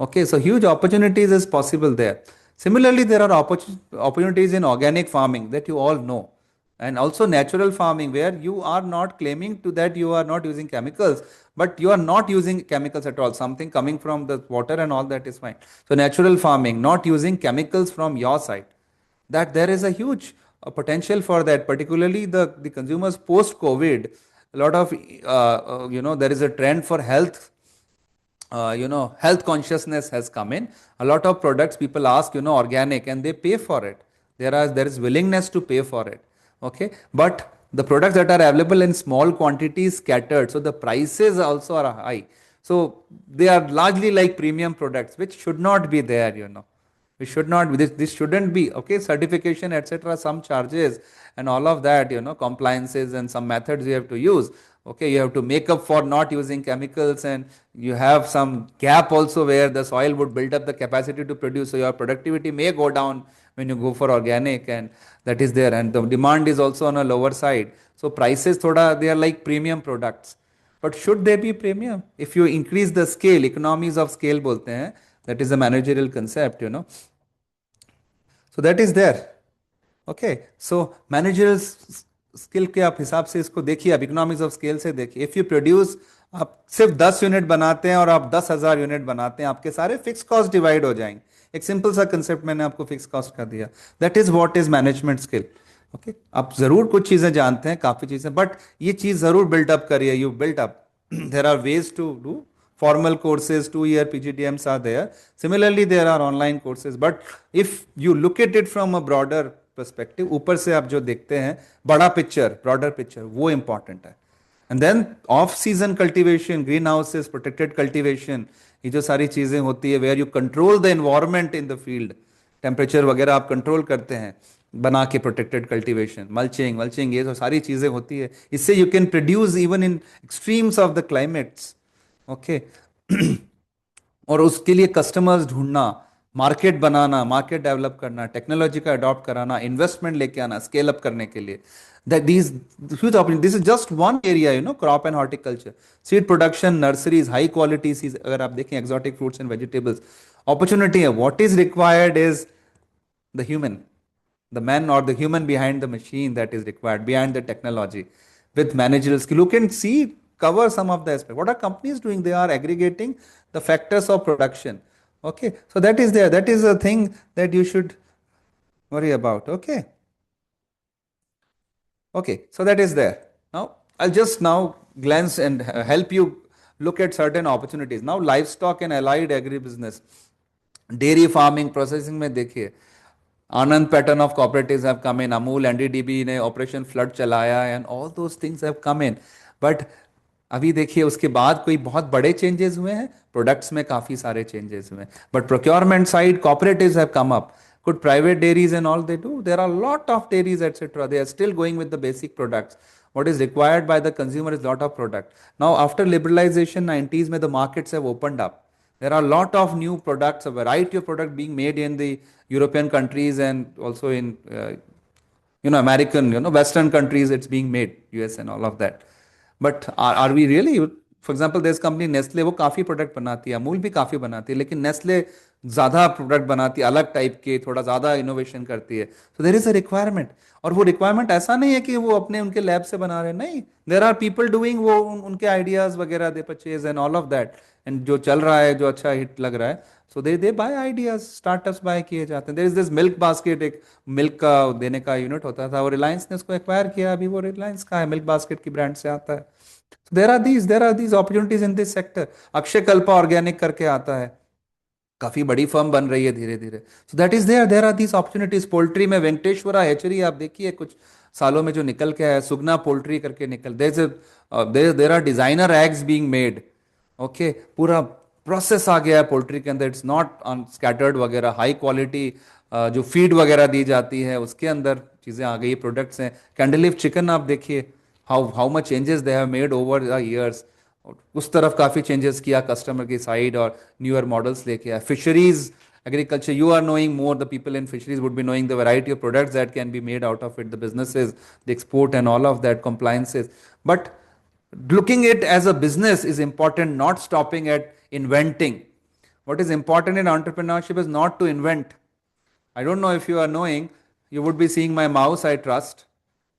Okay, so huge opportunities is possible there. Similarly, there are opportunities in organic farming that you all know, and also natural farming where you are not claiming to that you are not using chemicals, but you are not using chemicals at all. Something coming from the water and all that is fine. So natural farming, not using chemicals from your side, that there is a huge potential for that, particularly the consumers post COVID. A lot of there is a trend for health, health consciousness has come in. A lot of products people ask, organic, and they pay for it. There is willingness to pay for it. Okay, but the products that are available in small quantities scattered, so the prices also are high. So they are largely like premium products, which should not be there. We should not be this shouldn't be. Okay, certification, etc., some charges and all of that, compliances and some methods you have to use. Okay, you have to make up for not using chemicals, and you have some gap also where the soil would build up the capacity to produce, so your productivity may go down when you go for organic, and that is there, and the demand is also on a lower side. So prices thoda, they are like premium products. But should they be premium? If you increase the scale, economies of scale bolte hain, that is a managerial concept. So that is there. Okay, so managerial skill के आप हिसाब से इसको देखिए, आप economics of scale से देखिए. If you produce, आप सिर्फ 10 यूनिट बनाते हैं और आप 10,000 यूनिट बनाते हैं, आपके सारे फिक्स कॉस्ट डिवाइड हो जाएंगे. एक सिंपल सा कंसेप्ट मैंने आपको फिक्स कॉस्ट का दिया. That is what is management skill. Okay, आप जरूर कुछ चीजें जानते हैं, काफी चीजें, बट ये चीज जरूर बिल्डअप करिए. You built up. There are ways to do formal courses, 2-year PGDMs are there. Similarly, there are online courses. But if you look at it from a broader perspective, ऊपर से आप जो देखते हैं, बड़ा पिक्चर, ब्रॉडर पिक्चर, वो important है. And then off season cultivation, green houses, protected cultivation, ये जो सारी चीजें होती है, where you control the environment in the field, temperature वगैरह आप कंट्रोल करते हैं बना के, प्रोटेक्टेड कल्टीवेशन, मल्चिंग, ये जो सारी चीजें होती है, इससे you can produce even in extremes of the climates. Okay, और उसके लिए कस्टमर्स ढूंढना, मार्केट बनाना, मार्केट डेवलप करना, टेक्नोलॉजी का अडॉप्ट कराना, इन्वेस्टमेंट लेके आना स्केल अप करने के लिए. That these huge opportunities. This is just one area, crop and horticulture, seed production, nurseries, high quality seeds. अगर आप देखें exotic fruits and vegetables, opportunity है. What is required is the human, the man or the human behind the machine that is required, behind the technology, with managerial skill. Look and see, cover some of the aspects. What are companies doing? They are aggregating the factors of production. Okay, so that is there. That is a thing that you should worry about. Okay. Okay, so that is there. Now, I'll just now glance and help you look at certain opportunities. Now, livestock and allied agribusiness, dairy farming, processing में देखिए, Anand pattern of cooperatives have come in, Amul, NDDB ने Operation Flood चलाया, and all those things have come in. But अभी देखिए उसके बाद कोई बहुत बड़े चेंजेस हुए हैं, प्रोडक्ट्स में काफी सारे चेंजेस हुए हैं. But procurement side, cooperatives have come up. Could private dairies and all they do? There are a lot of dairies, etc. They are still going with the basic products. What is required by the consumer is lot of product. Now, after liberalization 90s, the markets have opened up. There are a lot of new products, a variety of product being made in the European countries and also in American, Western countries. It's being made, US and all of that. But are we really? For example, there's company Nestle, वो काफी product बनाती है, अमूल भी काफी बनाती है, लेकिन Nestle ज्यादा प्रोडक्ट बनाती है, अलग टाइप के, थोड़ा ज्यादा इनोवेशन करती है. So there is a requirement. और वो रिक्वायरमेंट ऐसा नहीं है कि वो अपने उनके लैब से बना रहे हैं, नहीं. देयर आर पीपल डूइंग, वो उनके आइडियाज वगैरह दे purchase and all of that, and जो चल रहा है, जो अच्छा हिट लग रहा है, so they buy ideas, startups buy किए जाते हैं. There is this milk basket, एक मिल्क का देने का यूनिट होता था, वो रिलायंस ने उसको एक्वायर किया, अभी वो रिलायंस का है, मिल्क बास्केट की ब्रांड से आता है. So there are these opportunities in this sector. Akshay Kalpa organic करके आता है, काफी बड़ी फर्म बन रही है धीरे धीरे. So that is there are these opportunities. Poultry में वेंकटेश्वरा हैचरी आप देखिए कुछ सालों में जो निकल के आया, सुगना पोल्ट्री करके निकल, there are designer eggs being made. Okay, पूरा प्रोसेस आ गया है पोल्ट्री के अंदर. इट्स नॉट ऑन स्कैटर्ड वगैरह, हाई क्वालिटी जो फीड वगैरह दी जाती है उसके अंदर चीज़ें आ गई, प्रोडक्ट्स हैं. कैंडल लीफ चिकन आप देखिए, how how much changes they have made over the years. उस तरफ काफ़ी चेंजेस किया कस्टमर की साइड, और न्यूअर मॉडल्स लेके आया. Fisheries agriculture, you are knowing more, the people in fisheries would be knowing the variety of products that can be made out of it, the businesses, the export and all of that, compliances. But looking it as a business is important, not stopping at inventing. What is important in entrepreneurship is not to invent. I don't know if you are knowing, you would be seeing my mouse, I trust.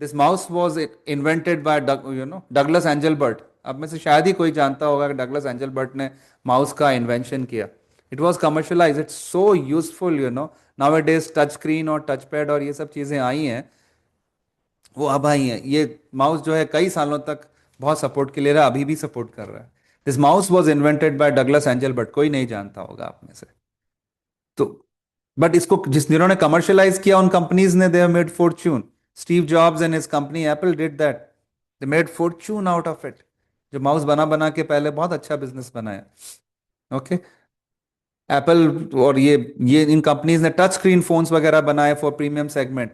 This mouse was invented by Douglas Engelbert. अब में से शायद ही कोई जानता होगा कि Douglas Engelbart ने mouse का इन्वेंशन किया. It was commercialise, it's so useful. Now A days touch screen और टच पैड और ये सब चीज़ें आई हैं, वो अब आई हैं. ये माउस जो है कई सालों तक बहुत सपोर्ट के लिए रहा, अभी भी सपोर्ट कर रहा है. This mouse was invented by Douglas Engelbart. कोई नहीं जानता होगा आप में से. तो बट इसको जिन्होंने कमर्शलाइज किया उन कंपनीज ने, they have made Fortune. Steve jobs and his company Apple did that. They made Fortune out of it. जो माउस बना बना के पहले बहुत अच्छा बिजनेस बनाया. ओके, एप्पल और ये इन कंपनीज ने टच स्क्रीन फोन्स वगैरह बनाए for premium segment.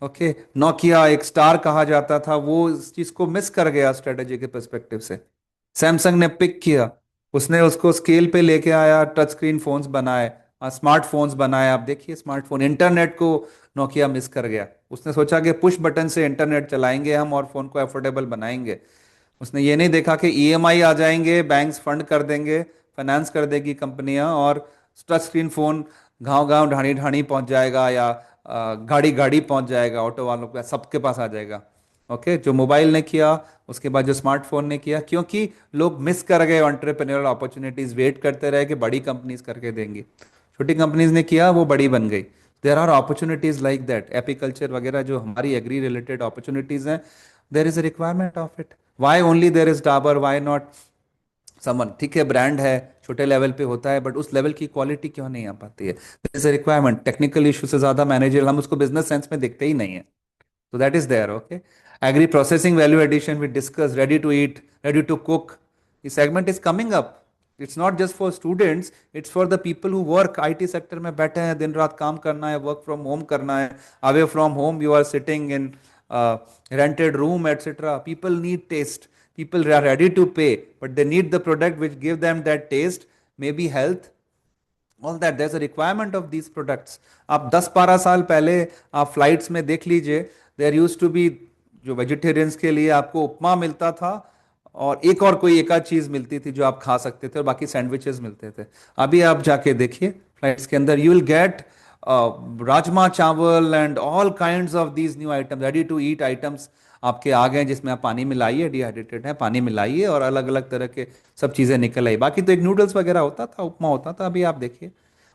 Okay, Nokia एक स्टार कहा जाता था, वो इस चीज को मिस कर गया स्ट्रेटेजी के परस्पेक्टिव से. सैमसंग ने पिक किया, उसने उसको स्केल पे लेके आया, टच स्क्रीन फोन्स बनाए, स्मार्टफोन्स बनाए. आप देखिए स्मार्टफोन, इंटरनेट को नोकिया मिस कर गया. उसने सोचा कि पुश बटन से इंटरनेट चलाएंगे हम और फोन को अफोर्डेबल बनाएंगे. उसने ये नहीं देखा कि ईएमआई आ जाएंगे, बैंक्स फंड कर देंगे, फाइनेंस कर देगी कंपनियां, और टच स्क्रीन फोन गांव गांव ढाणी ढाणी पहुंच जाएगा, या गाड़ी गाड़ी पहुंच जाएगा, ऑटो वालों के सबके पास आ जाएगा. ओके, जो मोबाइल ने किया, उसके बाद जो स्मार्टफोन ने किया, क्योंकि लोग मिस कर गए एंटरप्रेन्योरल अपॉर्चुनिटीज, वेट करते रहे कि बड़ी कंपनीज करके देंगी. छोटी कंपनीज ने किया, वो बड़ी बन गई. There are opportunities like that. Apiculture वगैरह जो हमारी एग्री रिलेटेड अपॉर्चुनिटीज हैं, there is a requirement of it. Why only there is Dabur, why not someone. ठीक है, ब्रांड है, छोटे लेवल पे होता है, बट उस लेवल की क्वालिटी क्यों नहीं आ पाती है? There is a requirement. Technical issue से ज्यादा मैनेजर, हम उसको बिजनेस सेंस में देखते ही नहीं है. So that is there, okay. Agri processing value addition we discussed, ready to eat, ready to cook. This segment is coming up. It's not just for students, it's for the people who work. IT sector में बैठे हैं, दिन रात काम करना है, work from home करना है, away from home you are sitting in rented room, etc. People need taste. People are ready to pay, but they need the product which give them that taste, maybe health, all that. There's a requirement of these products. आप 10-12 साल पहले आप flights में देख लीजिए, there used to be, जो vegetarians के लिए आपको उपमा मिलता था, और एक और कोई एक आध चीज मिलती थी जो आप खा सकते थे, और बाकी सैंडविचेस मिलते थे. अभी आप जाके देखिए फ्लाइट्स के अंदर, you will get rajma chawal and all kinds of these new items, ready to eat items आपके आ गए, जिसमें आप पानी मिलाइए, डिहाइड्रेटेड है, पानी मिलाइए, और अलग अलग तरह के सब चीज़ें निकल आई. बाकी तो एक नूडल्स वगैरह होता था, उपमा होता था. अभी आप देखिए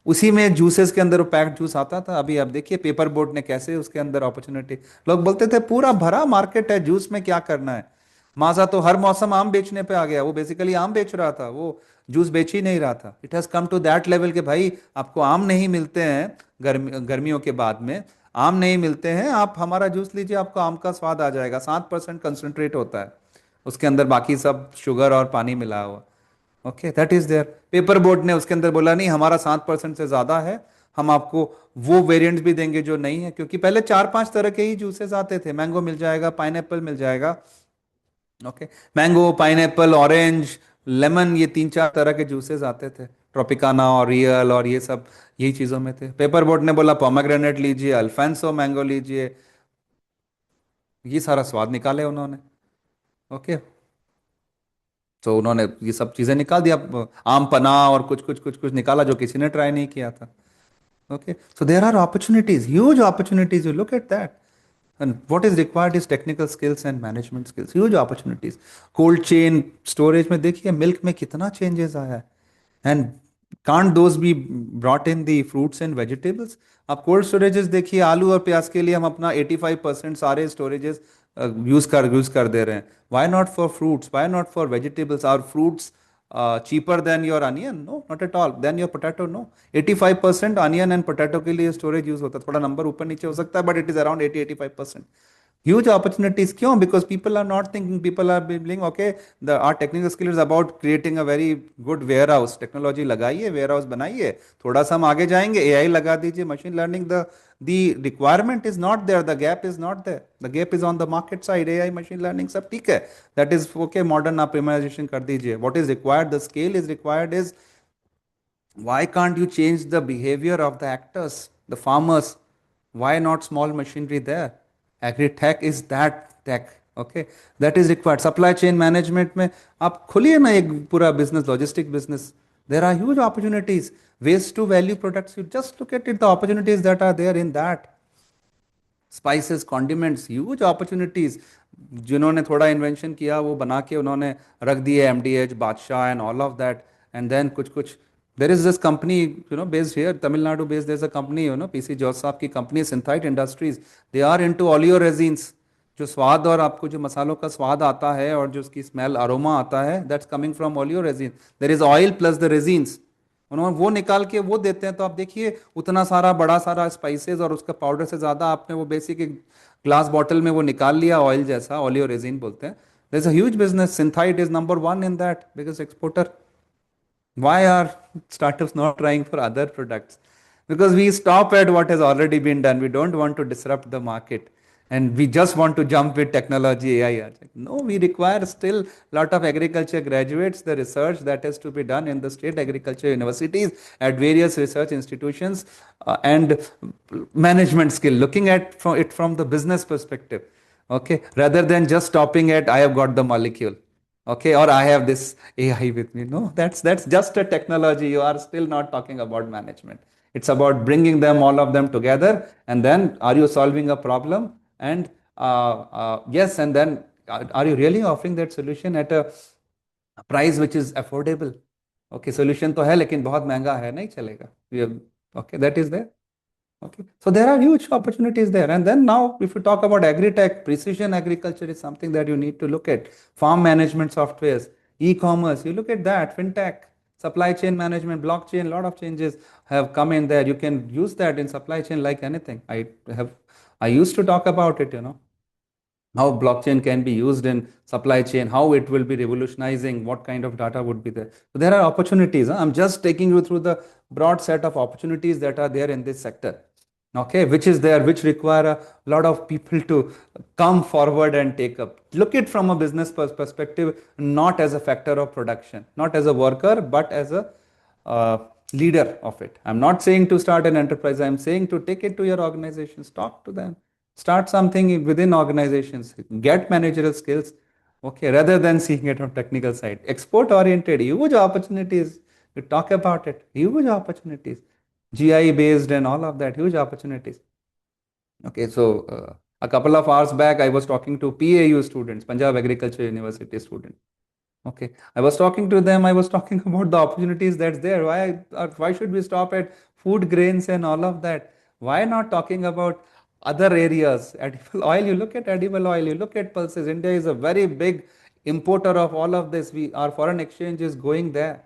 उसी में जूसेस के अंदर पैक्ड जूस आता था. अभी आप देखिए पेपर बोट ने कैसे उसके अंदर अपॉर्चुनिटी. लोग बोलते थे पूरा भरा मार्केट है, जूस में क्या करना है. माजा तो हर मौसम आम बेचने पे आ गया, वो बेसिकली आम बेच रहा था, वो जूस बेच ही नहीं रहा था. It has come to that level के भाई आपको आम नहीं मिलते हैं, गर्मियों के बाद में आम नहीं मिलते हैं, आप हमारा जूस लीजिए, आपको आम का स्वाद आ जाएगा. 7% कंसंट्रेट होता है उसके अंदर, बाकी सब शुगर और पानी मिला हुआ. Okay, that is there. Paper boat ने उसके अंदर बोला नहीं, हमारा 7% से ज्यादा है, हम आपको वो वेरिएंट्स भी देंगे जो नहीं है. क्योंकि पहले 4-5 तरह के ही जूसेस आते थे. मैंगो मिल जाएगा, पाइनएप्पल मिल जाएगा. Okay, mango, pineapple, orange, lemon, ये 3-4 तरह के जूसेस आते थे. ट्रॉपिकाना और रियल और ये सब यही चीजों में थे. पेपर बोट ने बोला पोमेग्रेनेट लीजिए, अल्फांसो मैंगो लीजिए, ये सारा स्वाद निकाले उन्होंने. ओके, तो उन्होंने ये सब चीजें निकाल दिया. आम पना और कुछ कुछ कुछ कुछ निकाला जो किसी ने ट्राई नहीं किया था. Okay, so there are opportunities, huge opportunities. You look at that. And what is required is technical skills and management skills. Huge opportunities. Cold chain storage में देखिए मिल्क में कितना changes आया है. And can't those be brought in the fruits and vegetables? आप cold storages देखिए, आलू और प्याज के लिए हम अपना 85% सारे स्टोरेजेस यूज कर दे रहे हैं. Why not for fruits? Why not for vegetables? Our fruits cheaper than your onion? No, not at all. Than your potato? No. 85% onion and potato के लिए storage use होता है. थोड़ा number ऊपर नीचे हो सकता है, but it is around 80-85%. Huge opportunities. क्यों? Because people are not thinking. People are believing, okay, our technical skill is about creating a very good warehouse. Technology लगाइए, warehouse बनाइए. थोड़ा सा हम आगे जाएंगे, AI लगा दीजिए, machine learning. The requirement is not there. The gap is not there. The gap is on the market side. AI, machine learning, सब ठीक है. That is okay. Modern आप premiumization कर दीजिए. What is required? The scale is required is, why can't you change the behavior of the actors, the farmers? Why not small machinery there? Agri tech is that tech. Okay, that is required. Supply chain management में आप खोलिए ना एक पूरा business, logistic business. There are huge opportunities. Waste to value products. You just look at it. The opportunities that are there in that. Spices condiments, huge opportunities. जिन्होंने थोड़ा invention किया वो बना के उन्होंने रख दिए, MDH, Badshah and all of that. And then कुछ कुछ there is this company based here, Tamil Nadu based, there is a company PC Joseph की company, Synthite industries. They are into oleo resins. जो स्वाद और आपको जो मसालों का स्वाद आता है और जो उसकी स्मेल अरोमा आता है, that's coming from oleo resin. There is oil plus the resins. उन्होंने वो निकाल के वो देते हैं. तो आप देखिए उतना सारा बड़ा सारा स्पाइसेस और उसका पाउडर से ज़्यादा आपने वो बेसिक ग्लास बॉटल में वो निकाल लिया, ऑयल जैसा, ऑलियो रेजिन बोलते हैं. There is a huge business. Synthite is number one in that, biggest exporter. Why are startups not trying for other products? Because we stop at what has already been done. We don't want to disrupt the market. And we just want to jump with technology, AI. No, we require still a lot of agriculture graduates, the research that has to be done in the state agriculture universities, at various research institutions, and management skill, looking at it from the business perspective. Okay, rather than just stopping at, I have got the molecule. Okay, or I have this AI with me. No, that's just a technology. You are still not talking about management. It's about bringing them, all of them together, and then are you solving a problem? And yes, and then are you really offering that solution at a price which is affordable? Okay, solution तो है लेकिन बहुत महंगा है, नहीं चलेगा. Okay, that is there. Okay, so there are huge opportunities there. And then now, if you talk about agri-tech, precision agriculture is something that you need to look at. Farm management softwares, e-commerce, you look at that, fintech, supply chain management, blockchain, a lot of changes have come in there. You can use that in supply chain like anything. I used to talk about it, how blockchain can be used in supply chain, how it will be revolutionizing, what kind of data would be there. So there are opportunities. I'm just taking you through the broad set of opportunities that are there in this sector. Okay, which is there, which require a lot of people to come forward and take up. Look it from a business perspective, not as a factor of production, not as a worker, but as a leader of it. I'm not saying to start an enterprise. I'm saying to take it to your organizations, talk to them, start something within organizations, get managerial skills. Okay, rather than seeing it on technical side, export oriented, huge opportunities. You talk about it, huge opportunities. GI based and all of that, huge opportunities. Okay, so a couple of hours back, I was talking to PAU students, Punjab Agriculture University students. Okay, I was talking to them. I was talking about the opportunities that's there. Why should we stop at food grains and all of that? Why not talking about other areas? Edible oil. You look at edible oil. You look at pulses. India is a very big importer of all of this. Our foreign exchange is going there.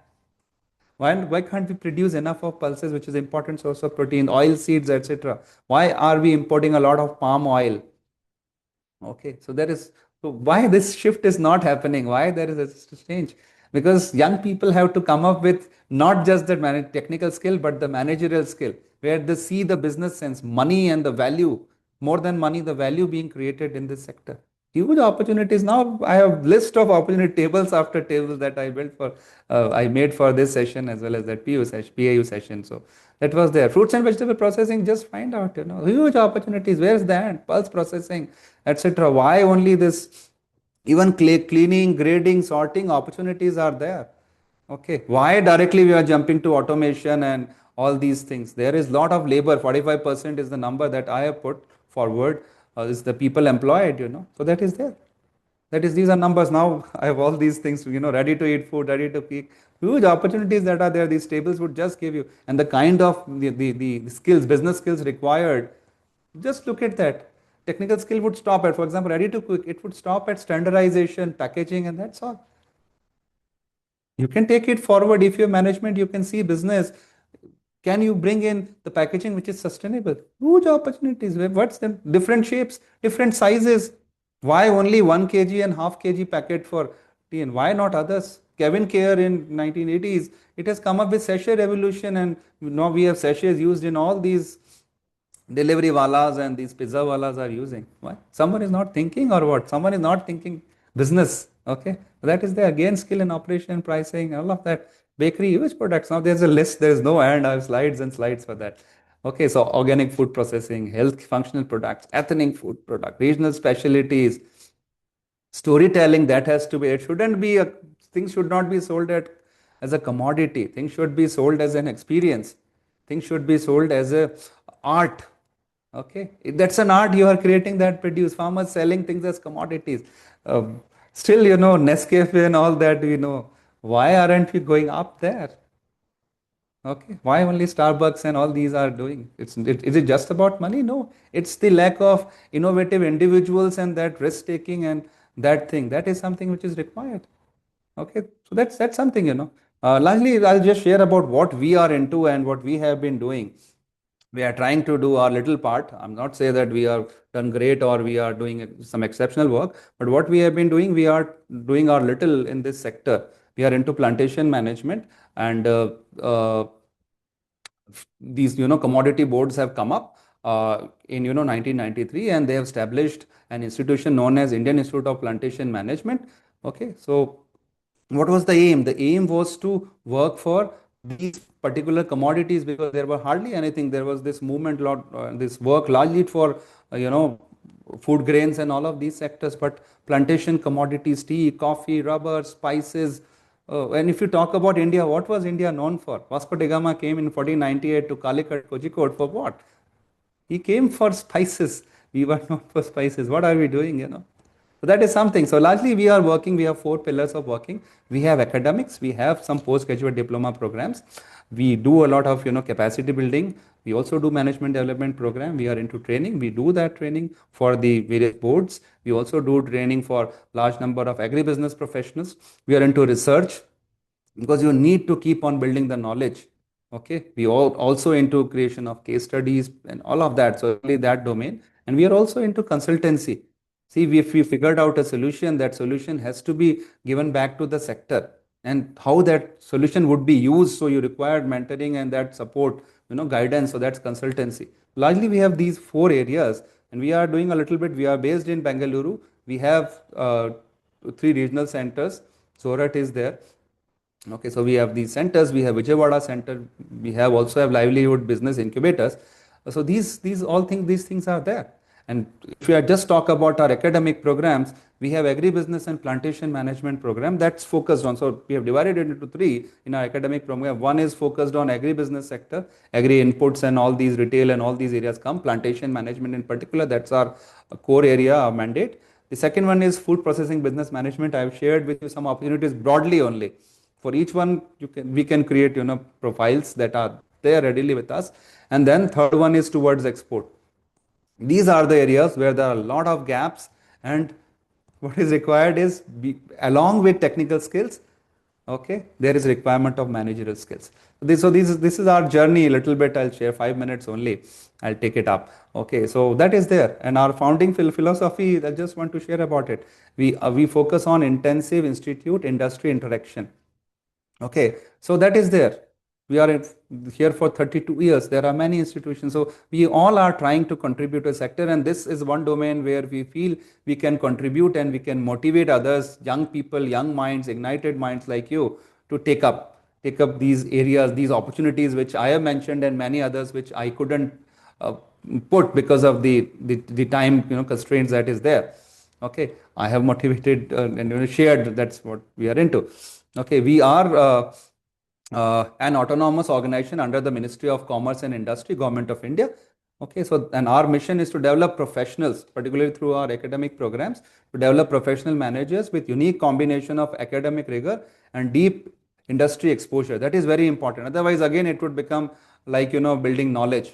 Why can't we produce enough of pulses, which is important source of protein, oil seeds, etc.? Why are we importing a lot of palm oil? Okay, so why this shift is not happening? Why there is a change? Because young people have to come up with not just the technical skill, but the managerial skill, where they see the business sense, money and the value, more than money, the value being created in this sector. Huge opportunities. Now I have list of opportunity tables after tables that I built I made for this session as well as that PAU session. So that was there. Fruits and vegetable processing, just find out, huge opportunities. Where's that? Pulse processing, etc. Why only this? Even cleaning, grading, sorting opportunities are there. Okay, why directly we are jumping to automation and all these things? There is lot of labor. 45% is the number that I have put forward. Is the people employed, So that is there. These are numbers. Now I have all these things, ready to eat food, ready to peak. Huge opportunities that are there. These tables would just give you, and the kind of the skills, business skills required. Just look at that. Technical skill would stop at, for example, ready to cook. It would stop at standardization, packaging, and that's all. You can take it forward. If you're management, you can see business. Can you bring in the packaging which is sustainable? Huge opportunities. What's the different shapes, different sizes? Why only 1 kg and half kg packet for tea, and why not others? Kevin Care in 1980s, it has come up with sachet revolution, and now we have sachets used in all these delivery walas and these pizza walas are using. Why? Someone is not thinking, or what? Someone is not thinking business. Okay, that is there again, skill in operation, pricing, all of that. Bakery, huge products. Now there's a list. There's no end. I have slides and slides for that. Okay, so organic food processing, health functional products, ethnic food product, regional specialties, storytelling. That has to be. It shouldn't be a. Things should not be sold as a commodity. Things should be sold as an experience. Things should be sold as a art. Okay, that's an art you are creating, that produce. Farmers selling things as commodities. Still, Nescafe and all that, why aren't we going up there? Okay, why only Starbucks and all these are doing? Is it just about money? No, it's the lack of innovative individuals and that risk taking and that thing. That is something which is required. Okay, so that's something, Largely, I'll just share about what we are into and what we have been doing. We are trying to do our little part. I'm not saying that we are done great or we are doing some exceptional work, but what we have been doing, we are doing our little in this sector. We are into plantation management, and these commodity boards have come up in 1993, and they have established an institution known as Indian Institute of Plantation Management. Okay, so what was the aim? The aim was to work for these particular commodities, because there were hardly anything. There was this movement, this work largely for food grains and all of these sectors, but plantation commodities, tea, coffee, rubber, spices. And if you talk about India, what was India known for? Vasco da Gama came in 1498 to Calicut, Kozhikode, for what? He came for spices. We were not for spices. What are we doing, So that is something. So largely we are working, we have 4 pillars of working. We have academics, we have some postgraduate diploma programs. We do a lot of, capacity building. We also do management development program. We are into training. We do that training for the various boards. We also do training for large number of agribusiness professionals. We are into research, because you need to keep on building the knowledge. Okay, we all also into creation of case studies and all of that, so only that domain. And we are also into consultancy. See, if we figured out a solution, that solution has to be given back to the sector, and how that solution would be used. So you require mentoring and that support, guidance. So that's consultancy. Largely we have these 4 areas, and we are doing a little bit. We are based in Bengaluru. We have 3 regional centers. Surat is there. Okay, so we have these centers. We have Vijayawada center. We have also have livelihood business incubators. So these things are there. And if we just talk about our academic programs, we have agribusiness and plantation management program that's focused on. So we have divided it into 3 in our academic program. One is focused on agribusiness sector, agri inputs and all these retail and all these areas come. Plantation management in particular, that's our core area, our mandate. The second one is food processing business management. I've shared with you some opportunities broadly only. For each one, we can create profiles that are there readily with us. And then third one is towards export. These are the areas where there are a lot of gaps, and what is required is, along with technical skills, okay, there is requirement of managerial skills. This is our journey a little bit. I'll share 5 minutes only. I'll take it up. Okay, so that is there. And our founding philosophy, I just want to share about it. We focus on intensive institute industry interaction. Okay, so that is there. We are here for 32 years. There are many institutions. So we all are trying to contribute to a sector, and this is one domain where we feel we can contribute and we can motivate others, young people, young minds, ignited minds like you, to take up these areas, these opportunities which I have mentioned, and many others which I couldn't put because of the time constraints that is there. Okay, I have motivated and shared. That's what we are into. Okay, we are an autonomous organization under the Ministry of Commerce and Industry, Government of India. Okay, so and our mission is to develop professionals, particularly through our academic programs, to develop professional managers with unique combination of academic rigor and deep industry exposure. That is very important. Otherwise, again, it would become like building knowledge.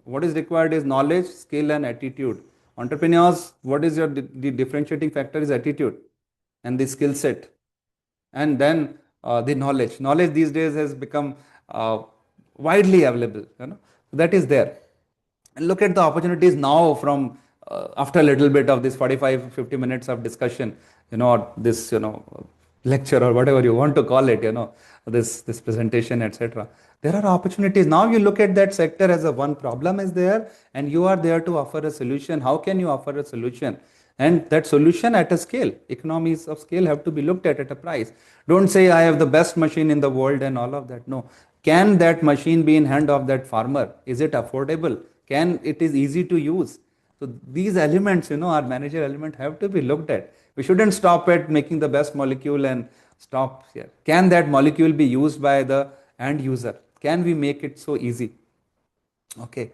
What is required is knowledge, skill, and attitude. Entrepreneurs, what is the differentiating factor is attitude and the skill set. And then the knowledge. Knowledge these days has become widely available. That is there. And look at the opportunities now from after a little bit of this 45-50 minutes of discussion, or this lecture or whatever you want to call it, this presentation, etc. There are opportunities now. You look at that sector as a one problem is there, and you are there to offer a solution. How can you offer a solution? And that solution at a scale, economies of scale have to be looked at a price. Don't say I have the best machine in the world and all of that. No. Can that machine be in hand of that farmer? Is it affordable? Can it is easy to use? So these elements, our manager element have to be looked at. We shouldn't stop at making the best molecule and stop here. Can that molecule be used by the end user? Can we make it so easy? Okay.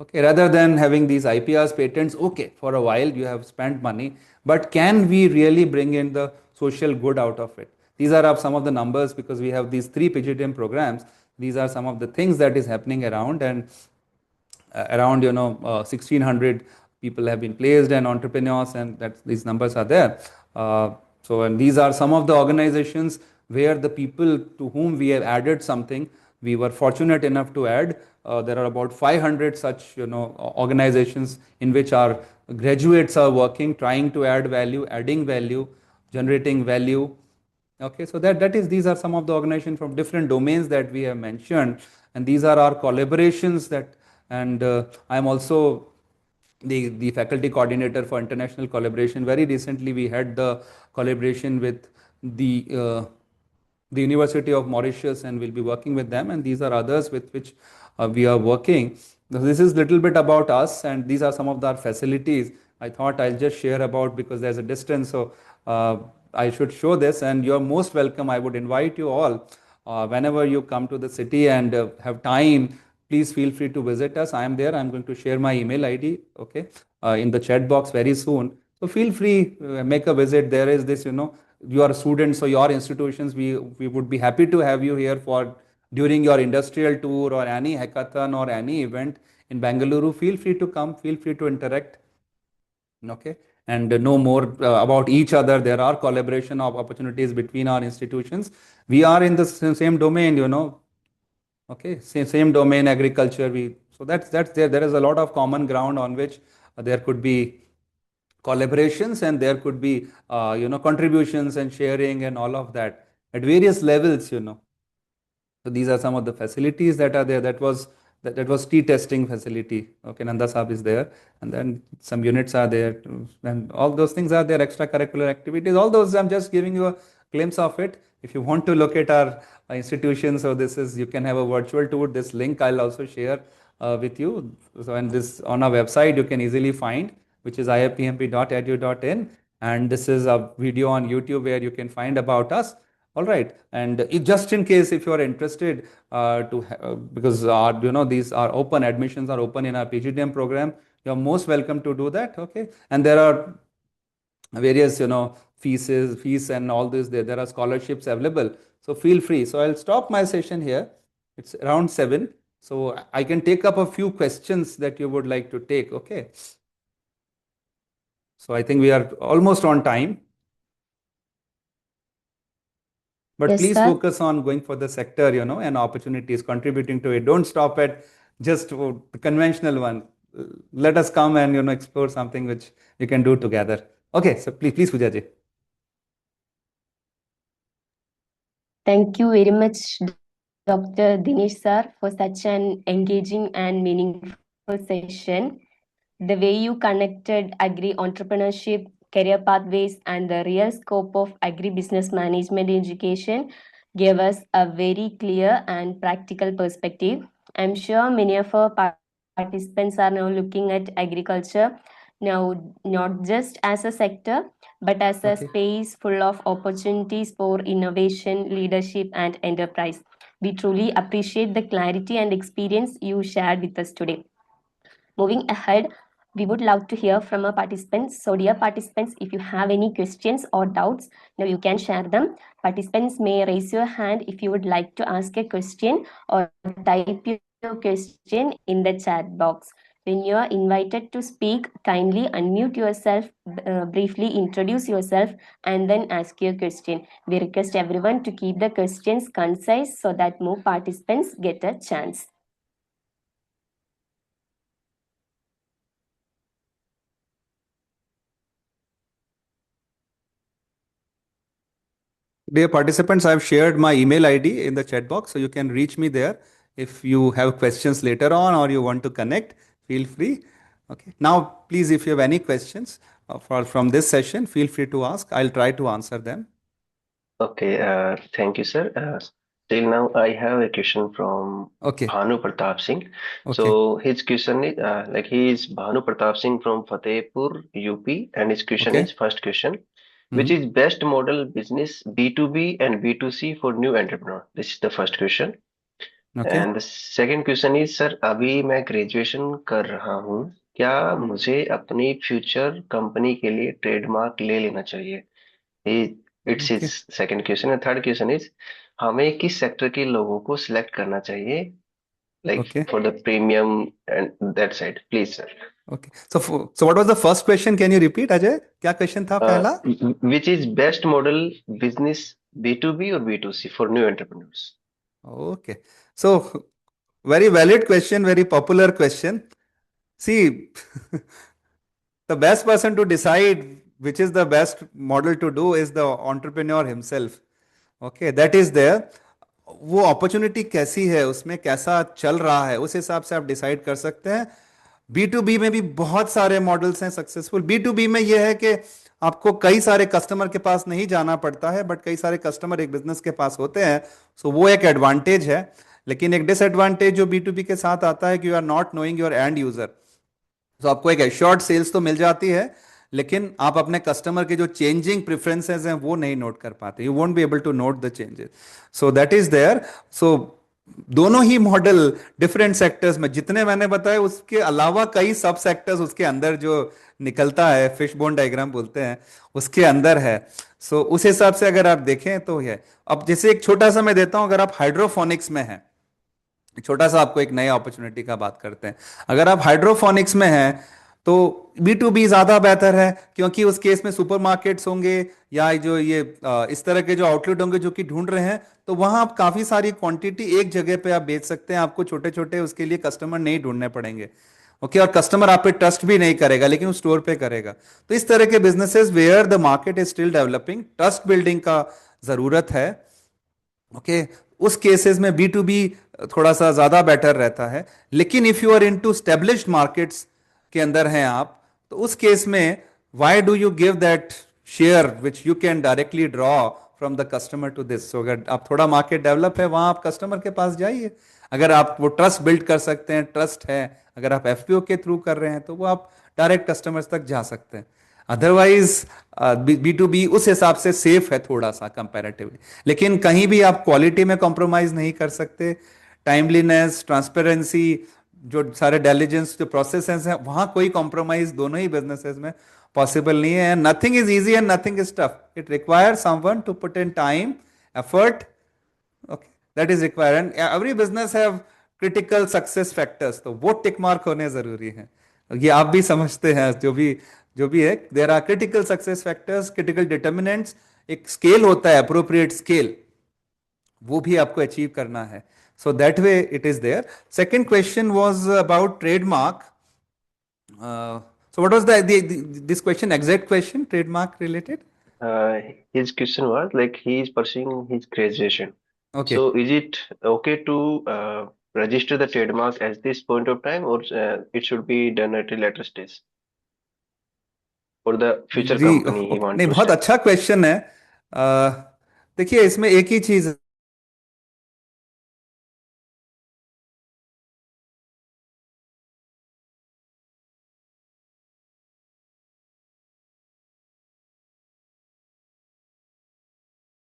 Okay, rather than having these IPRs, patents, okay, for a while you have spent money, but can we really bring in the social good out of it? These are some of the numbers because we have these 3 PGTM programs. These are some of the things that is happening around, and around 1600 people have been placed and entrepreneurs, and that these numbers are there. And these are some of the organizations where the people to whom we have added something. We were fortunate enough to add. There are about 500 such organizations in which our graduates are working, trying to add value, adding value, generating value. Okay, so these are some of the organizations from different domains that we have mentioned, and these are our collaborations that. And I am also the faculty coordinator for international collaboration. Very recently, we had the collaboration with the University of Mauritius, and we'll be working with them. And these are others with which we are working. So this is little bit about us, and these are some of our facilities. I thought I'll just share about because there's a distance, so I should show this. And you're most welcome. I would invite you all whenever you come to the city and have time. Please feel free to visit us. I am there. I'm going to share my email ID, okay, in the chat box very soon. So feel free, make a visit. There is this, your students or your institutions, we would be happy to have you here for during your industrial tour or any hackathon or any event in Bengaluru. Feel free to come. Feel free to interact, okay, and know more about each other. There are collaboration of opportunities between our institutions. We are in the same domain, okay, same domain, agriculture. So that's there is a lot of common ground on which there could be collaborations, and there could be contributions and sharing and all of that at various levels. So these are some of the facilities that are there. That was tea testing facility. Okay, Nanda Saab is there, and then some units are there, and all those things are there. Extracurricular activities, all those. I'm just giving you a glimpse of it. If you want to look at our institutions, so you can have a virtual tour. This link I'll also share with you. So, and this on our website you can easily find, which is iipmb.edu.in, and this is a video on YouTube where you can find about us. All right, and just in case if you are interested because these are open, admissions are open in our PGDM program, you are most welcome to do that. Okay, and there are various fees and all this. There are scholarships available, so feel free. So I'll stop my session here. It's around 7, so I can take up a few questions that you would like to take. Okay, so I think we are almost on time. But Yes, please sir. focus on going for the sector, and opportunities, contributing to it. Don't stop at just the conventional one. Let us come and, explore something which we can do together. Okay, so please, Pujaji. Thank you very much, Dr. Dinesh sir, for such an engaging and meaningful session. The way you connected agri entrepreneurship, career pathways, and the real scope of agri business management education gave us a very clear and practical perspective. I'm sure many of our participants are now looking at agriculture now not just as a sector but as a space full of opportunities for innovation, leadership, and enterprise. We truly appreciate the clarity and experience you shared with us today. Moving ahead, we would love to hear from our participants. So, dear participants, if you have any questions or doubts, now you can share them. Participants may raise your hand if you would like to ask a question or type your question in the chat box. When you are invited to speak, kindly unmute yourself, briefly introduce yourself, and then ask your question. We request everyone to keep the questions concise so that more participants get a chance. Dear participants, I've shared my email ID in the chat box, so you can reach me there. If you have questions later on or you want to connect, feel free. Okay. Now, please, if you have any questions from this session, feel free to ask. I'll try to answer them. Okay, thank you, sir. Till now, I have a question from Okay. Bhanu Pratap Singh. Okay. So his question is, like he is Bhanu Pratap Singh from Fatehpur, UP, and his question Okay. is first question, which is best model business B2B and B2C for new entrepreneur? This is the first question. Okay. And the second question is, sir, अभी मैं graduation कर रहा हूँ, क्या मुझे अपनी future company के लिए ट्रेडमार्क ले लेना चाहिए? It's Okay. his second question. And third question is, हमें किस सेक्टर के लोगों को सिलेक्ट करना चाहिए, like Okay. for the premium and that side, please, sir. Okay. So what was the first question? Can you repeat, Ajay? क्या question था पहला? Which is best model business B2B or B2C for new entrepreneurs? Okay. So very valid question, very popular question. See, the best person to decide which is the best model to do is the entrepreneur himself. Okay, that is there. वो opportunity कैसी है, उसमें कैसा चल रहा है, उस हिसाब से आप डिसाइड कर सकते हैं. बी टू बी में भी बहुत सारे मॉडल्स हैं सक्सेसफुल. बी टू बी में यह है कि आपको कई सारे कस्टमर के पास नहीं जाना पड़ता है, बट कई सारे कस्टमर एक बिजनेस के पास होते हैं. सो वो एक एडवांटेज है. लेकिन एक डिसएडवांटेज जो बी टू बी के साथ आता है कि you are not knowing your end user. तो आपको एक एश्योर्ड सेल्स तो मिल जाती है, लेकिन आप अपने कस्टमर के जो चेंजिंग प्रेफरेंसेस हैं वो नहीं नोट कर पाते. You won't be able to note the changes. So that is there. So दोनों ही मॉडल डिफरेंट सेक्टर्स में, जितने मैंने बताया उसके अलावा कई सब सेक्टर्स उसके अंदर जो निकलता है, फिश बोन डायग्राम बोलते हैं, उसके अंदर है. सो उस हिसाब से अगर आप देखें तो ये, अब जैसे एक छोटा सा मैं देता हूं, अगर आप हाइड्रोफोनिक्स में हैं, छोटा सा आपको एक नई अपॉर्चुनिटी का बात करते हैं. अगर आप हाइड्रोफोनिक्स में हैं तो बी टू बी ज्यादा बेहतर है, क्योंकि उस केस में सुपरमार्केट्स होंगे या जो ये इस तरह के जो आउटलेट होंगे जो कि ढूंढ रहे हैं, तो वहां आप काफी सारी क्वांटिटी एक जगह पे आप बेच सकते हैं. आपको छोटे छोटे उसके लिए कस्टमर नहीं ढूंढने पड़ेंगे. ओके, और कस्टमर आप पे ट्रस्ट भी नहीं करेगा, लेकिन वो स्टोर पे करेगा. तो इस तरह के businesses where the market is still developing, trust building का जरूरत है. ओके, उस केसेस में बी टू बी थोड़ा सा ज्यादा बेटर रहता है. लेकिन if you are into established markets के अंदर हैं आप, तो उस केस में why do you give that share which you can directly draw from the customer to this. So अगर आप थोड़ा मार्केट डेवलप है, वहां आप कस्टमर के पास जाइए. अगर आप वो ट्रस्ट बिल्ड कर सकते हैं, ट्रस्ट है, अगर आप एफपीओ के थ्रू कर रहे हैं, तो वो आप डायरेक्ट कस्टमर्स तक जा सकते हैं. अदरवाइज बी टू बी उस हिसाब से सेफ है थोड़ा सा कंपैरेटिवली. लेकिन कहीं भी आप क्वालिटी में कॉम्प्रोमाइज नहीं कर सकते. टाइमलीनेस, ट्रांसपेरेंसी, जो सारे डिलिजेंस जो प्रोसेस हैं, वहां कोई कॉम्प्रोमाइज दोनों ही बिजनेसेस में पॉसिबल नहीं है. Nothing is easy and nothing is tough. It requires someone to put in time, effort. Okay, that is required. And every business have critical success factors, तो वो टिक मार्क होने जरूरी है. ये आप भी समझते हैं, जो भी है, there are critical success factors, critical determinants. एक स्केल होता है, अप्रोप्रिएट स्केल, वो भी आपको अचीव करना है. So that way it is there. Second question was about trademark. So what was this question, exact question, trademark related? His question was like he is pursuing his graduation. Okay. So is it okay to register the trademark at this point of time, or it should be done at a later stage for the future जी, company he want नहीं, to बहुत start? अच्छा question है. देखिए, इसमें एक ही चीज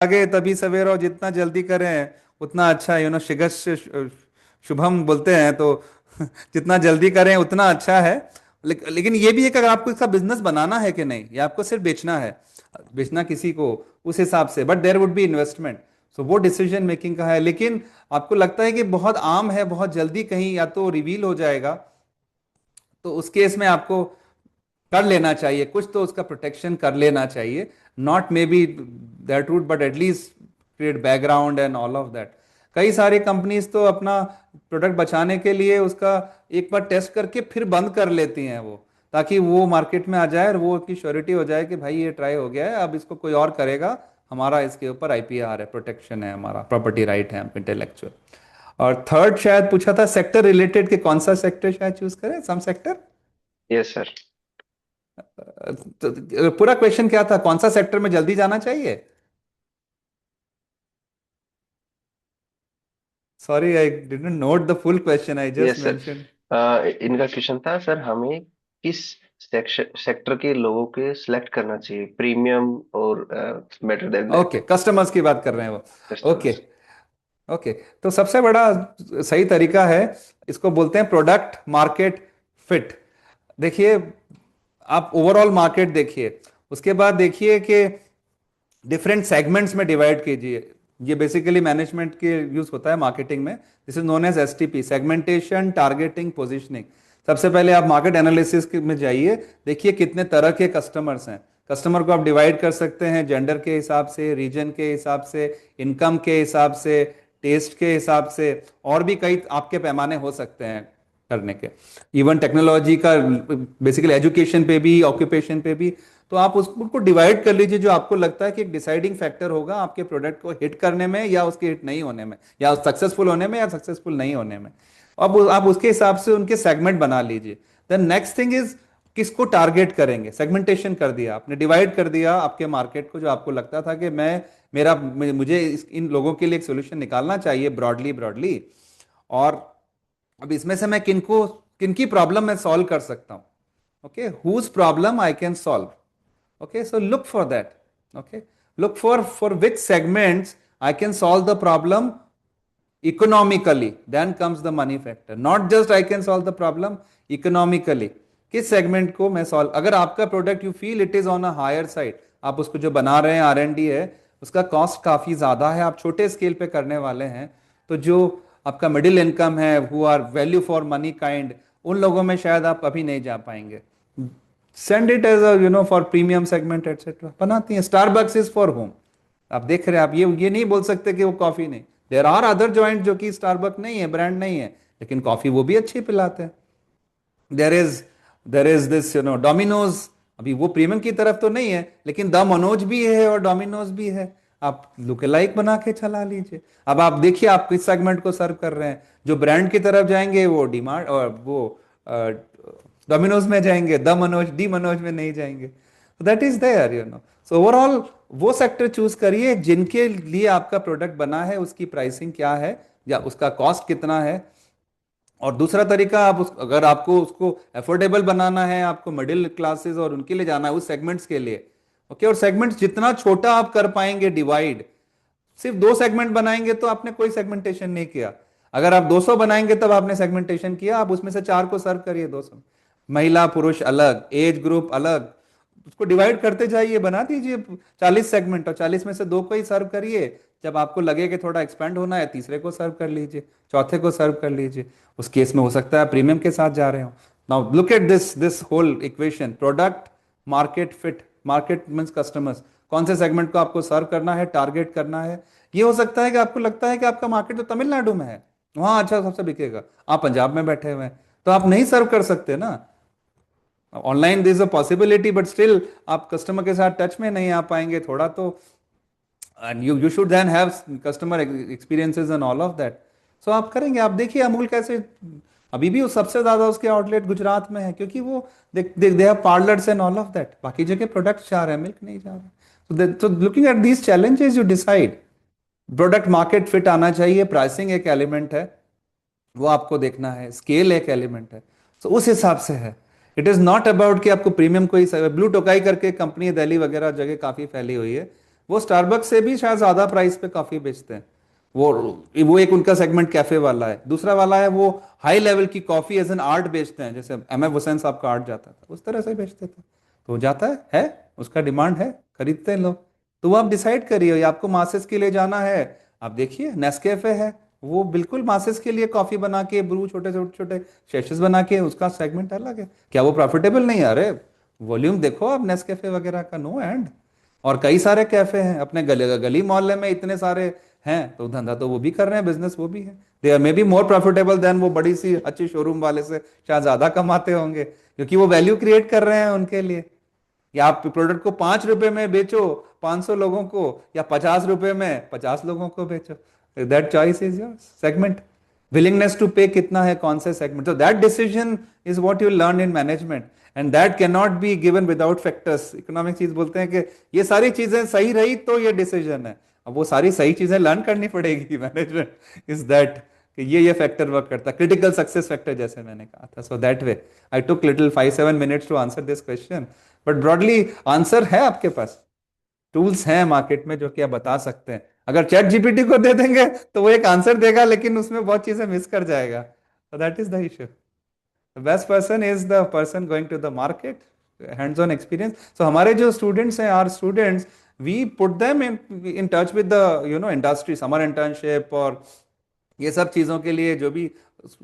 आगे तभी सवेरा, और जितना जल्दी करें उतना अच्छा. शीघ्र शुभम बोलते हैं, तो जितना जल्दी करें उतना अच्छा है. लेकिन ये भी है कि अगर आपको इसका बिजनेस बनाना है कि नहीं, या आपको सिर्फ बेचना है, बेचना किसी को, उस हिसाब से. But there would be investment, so वो डिसीजन मेकिंग का है. लेकिन आपको लगता है कि बहुत आम है, बहुत जल्दी कहीं या तो रिवील हो जाएगा, तो उस केस में आपको कर लेना चाहिए, कुछ तो उसका प्रोटेक्शन कर लेना चाहिए, not maybe that route but at least create background and all of that. कई सारी कंपनीज तो अपना प्रोडक्ट बचाने के लिए उसका एक बार टेस्ट करके फिर बंद कर लेती हैं वो, ताकि वो मार्केट में आ जाए और वो उसकी श्योरिटी हो जाए कि भाई ये ट्राई हो गया है, अब इसको कोई और करेगा, हमारा इसके ऊपर आईपीआर है, प्रोटेक्शन है, हमारा प्रॉपर्टी राइट है इंटेलेक्चुअल। और थर्ड शायद पूछा था सेक्टर रिलेटेड, कि कौन सा सेक्टर शायद चूज करें, सम सेक्टर। Yes sir. तो पूरा क्वेश्चन क्या था, कौन सा सेक्टर में जल्दी जाना चाहिए? Sorry I didn't note the full question, I just yes mention. Sir, इनका क्वेश्चन था सर, हमें किस सेक्टर के लोगों के सिलेक्ट करना चाहिए, प्रीमियम और better than that okay, customers की बात कर रहे हैं वो। Okay customers. ओके, तो सबसे बड़ा सही तरीका है, इसको बोलते हैं प्रोडक्ट मार्केट फिट। देखिए, आप ओवरऑल मार्केट देखिए, उसके बाद देखिए कि डिफरेंट सेगमेंट्स में डिवाइड कीजिए। ये बेसिकली मैनेजमेंट के यूज होता है मार्केटिंग में, this is known as STP, segmentation targeting positioning. सबसे पहले आप मार्केट एनालिसिस में जाइए, देखिए कितने तरह के कस्टमर्स हैं। कस्टमर को आप डिवाइड कर सकते हैं जेंडर के हिसाब से, रीजन के हिसाब से, इनकम के हिसाब से, टेस्ट के हिसाब से, और भी कई आपके पैमाने हो सकते हैं करने के। इवन टेक्नोलॉजी का, बेसिकली एजुकेशन पे भी, ऑक्यूपेशन पे भी। तो आप उसको डिवाइड कर लीजिए, जो आपको लगता है कि एक डिसाइडिंग फैक्टर होगा आपके प्रोडक्ट को हिट करने में या उसके हिट नहीं होने में, या सक्सेसफुल होने में या सक्सेसफुल नहीं होने में। अब आप उसके हिसाब से उनके सेगमेंट बना लीजिए। देन नेक्स्ट थिंग इज, किसको टारगेट करेंगे। सेगमेंटेशन कर दिया आपने, डिवाइड कर दिया आपके मार्केट को, जो आपको लगता था कि मुझे इन लोगों के लिए एक सोल्यूशन निकालना चाहिए ब्रॉडली ब्रॉडली। और अब इसमें से मैं किनकी प्रॉब्लम मैं सॉल्व कर सकता हूं। Okay, whose problem I can solve. Okay, so look for that. Okay, look for which segments I can solve the problem economically. Then comes the money factor. Not just I can solve the problem economically. किस segment को मैं solve, अगर आपका product you feel it is on a higher side, आप उसको जो बना रहे हैं R&D है, उसका कॉस्ट काफी ज्यादा है, आप छोटे स्केल पे करने वाले हैं, तो जो आपका मिडिल इनकम है, who are value for money kind, उन लोगों में शायद आप कभी नहीं जा पाएंगे। Send it as for premium segment etcetera बनाती हैं। Starbucks is for home. आप देख रहे हैं, आप ये नहीं बोल सकते कि वो कॉफी नहीं, देर आर अदर जॉइंट जो कि स्टारबक नहीं है, ब्रांड नहीं है, लेकिन कॉफी वो भी अच्छी पिलाते हैं। देर इज दिस डोमिनोज, अभी वो प्रीमियम की तरफ तो नहीं है, लेकिन द मनोज भी है और डोमिनोज भी है, आप लुक लाइक बना के चला लीजिए। अब आप देखिए आप किस सेगमेंट को सर्व कर रहे हैं। जो ब्रांड की तरफ जाएंगे वो डिमांड, और वो डोमिनोज में जाएंगे, द मनोज डी मनोज में नहीं जाएंगे। That is there. So overall वो सेक्टर चूज करिए जिनके लिए आपका प्रोडक्ट बना है, उसकी प्राइसिंग क्या है या उसका कॉस्ट कितना है। और दूसरा तरीका, अगर आपको उसको अफोर्डेबल बनाना है, आपको मिडिल क्लासेस और उनके लिए जाना है, उस सेगमेंट्स के लिए। ओके, और सेगमेंट्स जितना छोटा आप कर पाएंगे डिवाइड, सिर्फ 2 सेगमेंट बनाएंगे तो आपने कोई सेगमेंटेशन नहीं किया। अगर आप 200 बनाएंगे तब आपने सेगमेंटेशन किया। आप उसमें से 4 को सर्व करिए, 200, महिला पुरुष अलग, एज ग्रुप अलग, उसको डिवाइड करते जाइए, बना दीजिए 40 सेगमेंट, और 40 में से 2 को ही सर्व करिए। जब आपको लगे कि थोड़ा एक्सपेंड होना है, तीसरे को सर्व कर लीजिए, चौथे को सर्व कर लीजिए। उस केस में हो सकता है प्रीमियम के साथ जा रहे हो। Now look at this whole equation, product market fit. Market means customers, कौन से सेगमेंट को आपको सर्व करना है, टारगेट करना है। ये हो सकता है कि आपको लगता है कि आपका मार्केट तो तमिलनाडु में है, वहां अच्छा सबसे बिकेगा, आप पंजाब में बैठे हुए हैं, तो आप नहीं सर्व कर सकते ना। Online this a possibility, but still आप कस्टमर के साथ टच में नहीं आ पाएंगे थोड़ा तो। And you should then have customer experiences and all of that. So आप करेंगे। आप देखिए अमूल कैसे अभी भी सबसे ज्यादा उसके आउटलेट गुजरात में है, क्योंकि वो they have parlours and all of that. बाकी जगह प्रोडक्ट जा रहे हैं, मिल्क नहीं जा रहा है। तो looking at these challenges you decide. Product market fit आना चाहिए, प्राइसिंग एक एलिमेंट है, वो आपको देखना है, स्केल एक एलिमेंट है, तो उस हिसाब से है। इट इज नॉट अबाउट कि आपको प्रीमियम कोई, ब्लू टोकाई करके कंपनी दिल्ली वगैरह जगह काफी फैली हुई है, वो स्टारबक्स से भी शायद ज्यादा प्राइस पे कॉफी बेचते हैं। वो एक उनका सेगमेंट कैफे वाला है। दूसरा वाला है वो हाई लेवल की कॉफी एज एन आर्ट बेचते हैं, जैसे एम एफ हुसैन साहब का आर्ट जाता था, उस तरह से बेचते थे। तो जाता है उसका डिमांड है, खरीदते हैं लोग। तो वो आप डिसाइड करिए, आपको मासेस के लिए जाना है, आप देखिए नेस्कैफे है, वो बिल्कुल मासेस के लिए कॉफी बना के ब्रू छोटे छोटे छोटे सेशेस बना के, उसका सेगमेंट अलग है। क्या वो प्रॉफिटेबल नहीं है? अरे वॉल्यूम देखो आप नेस्कैफे वगैरह का, नो एंड। और कई सारे कैफे हैं अपने गली गली मोहल्ले में, इतने सारे हैं, तो धंधा तो वो भी कर रहे हैं, बिजनेस वो भी है। They are maybe more profitable than वो बड़ी सी अच्छी शोरूम वाले से, शायद ज्यादा कमाते होंगे, क्योंकि वो वैल्यू क्रिएट कर रहे हैं उनके लिए। या आप प्रोडक्ट को 5 रुपए में बेचो 500 लोगों को, या 50 रुपए में 50 लोगों को बेचो, that choice is your segment. Willingness to pay कितना है, कौन से सेगमेंट, तो that decision is what you learn in management, and that can not be given without factors. Economic चीज बोलते हैं कि ये सारी चीजें सही रही तो ये डिसीजन है। अब वो सारी सही चीजें लर्न करनी पड़ेगी। मैनेजमेंट इज दैट कि ये फैक्टर वर्क करता है, क्रिटिकल सक्सेस फैक्टर जैसे मैंने कहा था। So that way I took little 5-7 minutes to answer this question, but broadly answer है आपके पास। टूल्स हैं मार्केट में जो कि आप बता सकते हैं। अगर चैट जीपीटी को दे देंगे तो वो एक आंसर देगा, लेकिन उसमें बहुत चीजें मिस कर जाएगा। So that is the issue. The best person is the person going to the market, hands-on experience. So हमारे जो students हैं, our students, we put them in touch with the industry, summer internship और ये सब चीज़ों के लिए जो भी,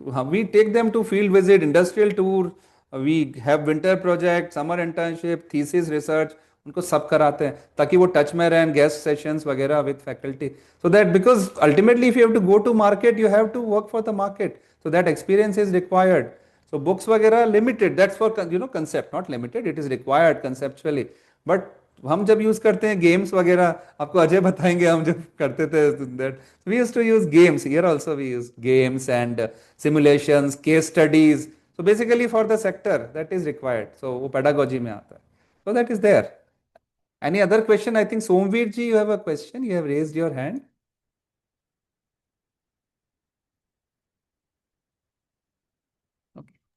we take them to field visit, industrial tour, we have winter project, summer internship, thesis research, उनको सब कराते हैं ताकि वो टच में रहें, गेस्ट सेशंस वगैरह with faculty, so that because ultimately if you have to go to market you have to work for the market, so that experience is required. So books वगैरह limited, that's for concept, not limited, it is required conceptually. But हम जब use करते हैं games वगैरह, आपको अजय बताएंगे, हम जब करते थे that we used to use games. Here also we use games and simulations, case studies. So basically for the sector that is required. So वो pedagogy में आता है. So that is there. Any other question? I think Somveer ji, you have a question. You have raised your hand.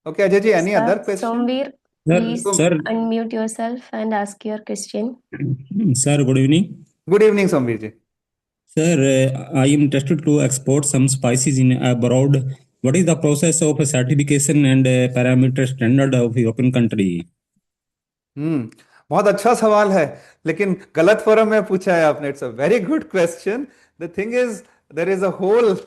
Okay, Ajay ji, any other question? Somveer, Sir, please sir, unmute yourself and ask your question. sir, good evening. Good evening, Somveer ji. Sir, I am interested to export some spices in abroad. What is the process of certification and parameter standard of European country? बहुत अच्छा सवाल है, लेकिन गलत forum में पूछा है आपने. It's a very good question. The thing is there is a whole,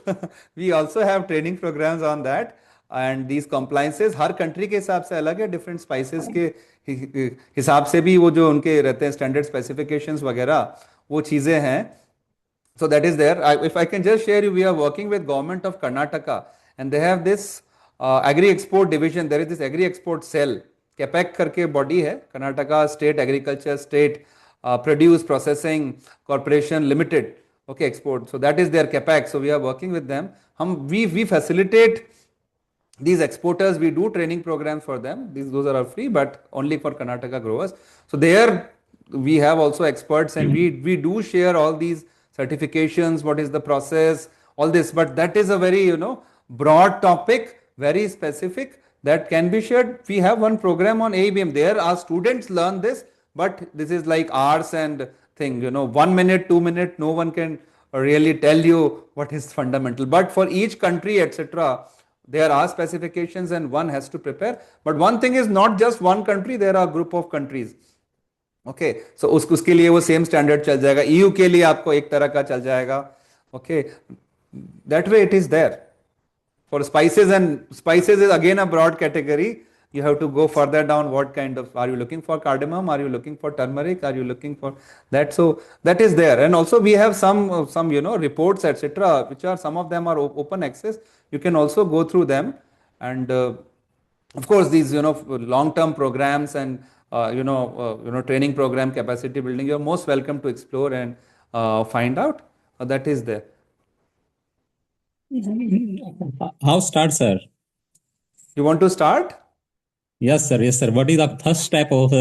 we also have training programs on that, and these compliances हर कंट्री के हिसाब से अलग है. डिफरेंट स्पाइसेस के हिसाब से भी वो जो उनके रहते हैं स्टैंडर्ड स्पेसिफिकेशंस वगैरह, वो चीजें हैं. So that is there. If I can just share you, we are working with government of Karnataka, and they have this agri export division. There is this agri export cell, CAPEC करके body है, Karnataka State Agriculture State Produce Processing Corporation Limited. Okay, export. So that is their CAPEC. So we are working with them. We facilitate these exporters. We do training programs for them. Those are free, but only for Karnataka growers. So there we have also experts, and we do share all these certifications, what is the process, all this. But that is a very broad topic, very specific, that can be shared. We have one program on AIPMB. There our students learn this, but this is like hours and thing. 1 minute, 2 minute, no one can really tell you what is fundamental. But for each country, etc., there are specifications and one has to prepare. But one thing is not just one country, there are group of countries. Okay, so उसके लिए वो same standard चल जाएगा. EU के लिए आपको एक तरह का चल जाएगा. Okay, that way it is there. For spices, and spices is again a broad category. You have to go further down. What kind of, are you looking for cardamom? Are you looking for turmeric? Are you looking for that? So that is there. And also we have some reports, etc., which are, some of them are open access. You can also go through them. And of course these long term programs and training program, capacity building, you're most welcome to explore and find out. That is there. How start, sir? You want to start? Yes, sir. Yes, sir. What is the first step of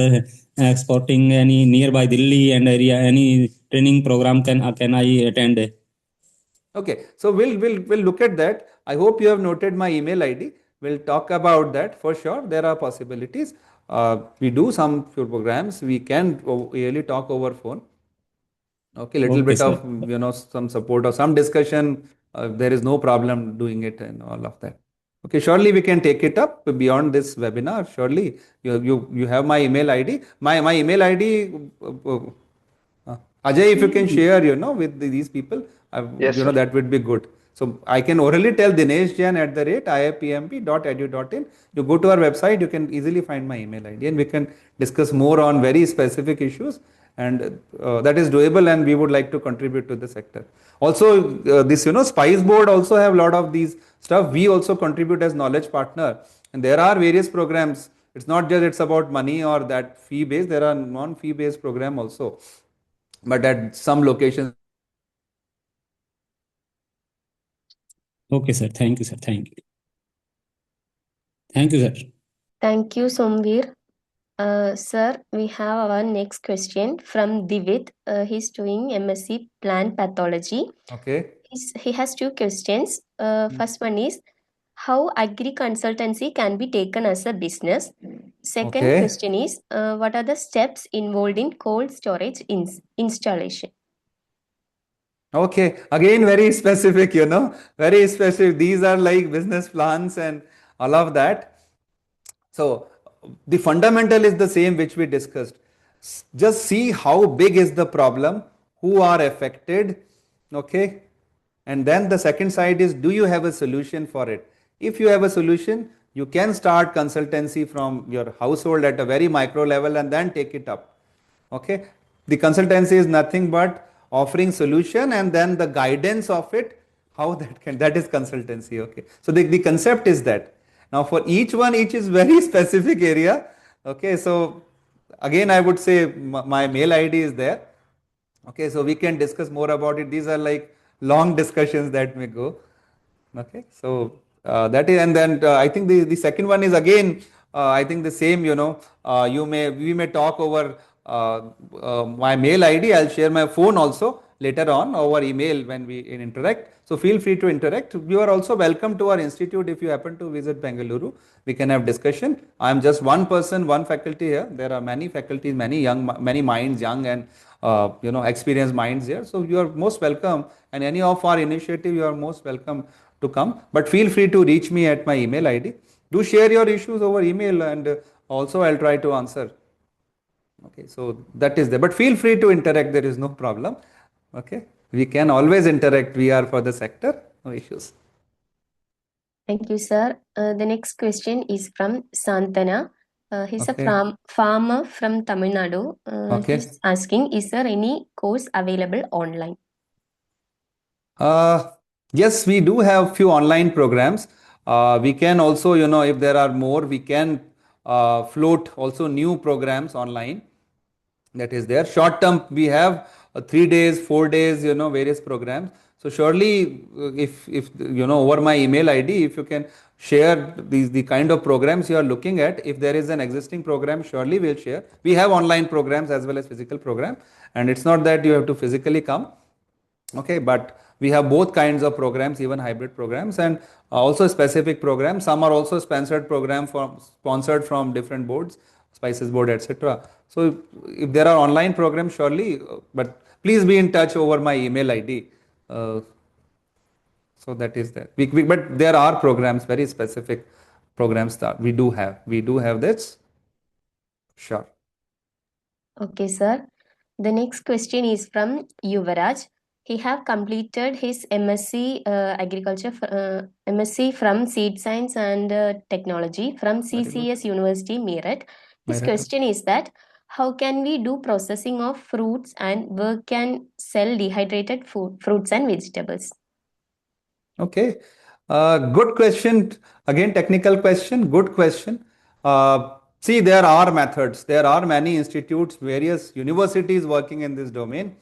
exporting? Any nearby Delhi and area, any training program can I attend? Okay, so we'll look at that. I hope you have noted my email ID. We'll talk about that for sure. There are possibilities. We do some programs. We can really talk over phone. Okay, little bit sir. of some support or some discussion. There is no problem doing it and all of that. Okay, surely we can take it up beyond this webinar. Surely you have my email ID. My email ID. Ajay, if you can share, with these people, Yes, sir. that would be good. So I can orally tell Dinesh Jain @iipmb.edu.in. You go to our website, you can easily find my email ID, and we can discuss more on very specific issues, and that is doable, and we would like to contribute to the sector. Also, this Spice Board also have a lot of these stuff. We also contribute as knowledge partner, and there are various programs. It's not just it's about money or that fee based. There are non-fee based program also, but at some locations. Okay, sir. Thank you, sir. Thank you. Thank you, sir. Thank you, Somveer. Sir, we have our next question from Divit. He's doing MSc Plant Pathology. Okay. He has two questions. First one is, how agri consultancy can be taken as a business? Second question is, what are the steps involved in cold storage installation? Okay, again very specific, very specific. These are like business plans and all of that. So the fundamental is the same which we discussed. Just see how big is the problem, who are affected, okay? And then the second side is, do you have a solution for it? If you have a solution, you can start consultancy from your household at a very micro level and then take it up. Okay, the consultancy is nothing but offering solution and then the guidance of it, how that is consultancy. Okay, so the concept is that. Now for each is very specific area. Okay, so again I would say my mail ID is there. Okay, so we can discuss more about it. These are like long discussions that may go. Okay, so that is, and then I think the second one is again I think the same. We may talk over my mail ID. I'll share my phone also later on over email when we interact. So feel free to interact. You are also welcome to our institute if you happen to visit Bengaluru. We can have discussion. I am just one person, one faculty here. There are many faculties, many minds, young and experienced minds here. So you are most welcome, and any of our initiative, you are most welcome to come. But feel free to reach me at my email ID. Do share your issues over email, and also I'll try to answer. Okay, so that is there. But feel free to interact. There is no problem. Okay, we can always interact. We are for the sector. No issues. Thank you, sir. The next question is from Santana. He's a farmer from Tamil Nadu. He's asking, is there any course available online? Yes, we do have few online programs. We can also, if there are more, we can float also new programs online. That is there. Short term, we have 3 days, 4 days, various programs. So surely, if over my email ID, if you can share the kind of programs you are looking at, if there is an existing program, surely we'll share. We have online programs as well as physical program, and it's not that you have to physically come. Okay, but we have both kinds of programs, even hybrid programs, and also specific programs. Some are also sponsored sponsored from different boards, Spices Board, etc. So if there are online programs, surely, but please be in touch over my email ID. So that is that. But there are programs, very specific programs that we do have. We do have this. Sure. Okay, sir. The next question is from Yuvaraj. He have completed his MSc Agriculture, MSc from Seed Science and Technology from CCS University, Meerut. His question is that, how can we do processing of fruits and where can sell dehydrated fruits and vegetables? Okay, good question. Again, technical question, good question. See, there are methods. There are many institutes, various universities working in this domain.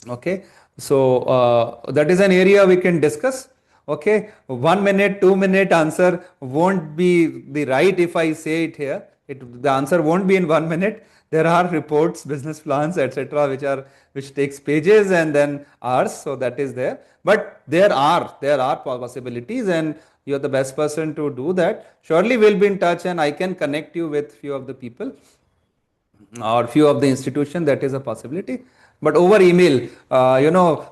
Okay, so that is an area we can discuss. Okay, 1 minute, 2 minute answer won't be the right if I say it here. The answer won't be in 1 minute. There are reports, business plans, etc., which takes pages and then hours. So that is there. But there are possibilities, and you're the best person to do that. Surely we'll be in touch, and I can connect you with few of the people or few of the institution. That is a possibility. But over email,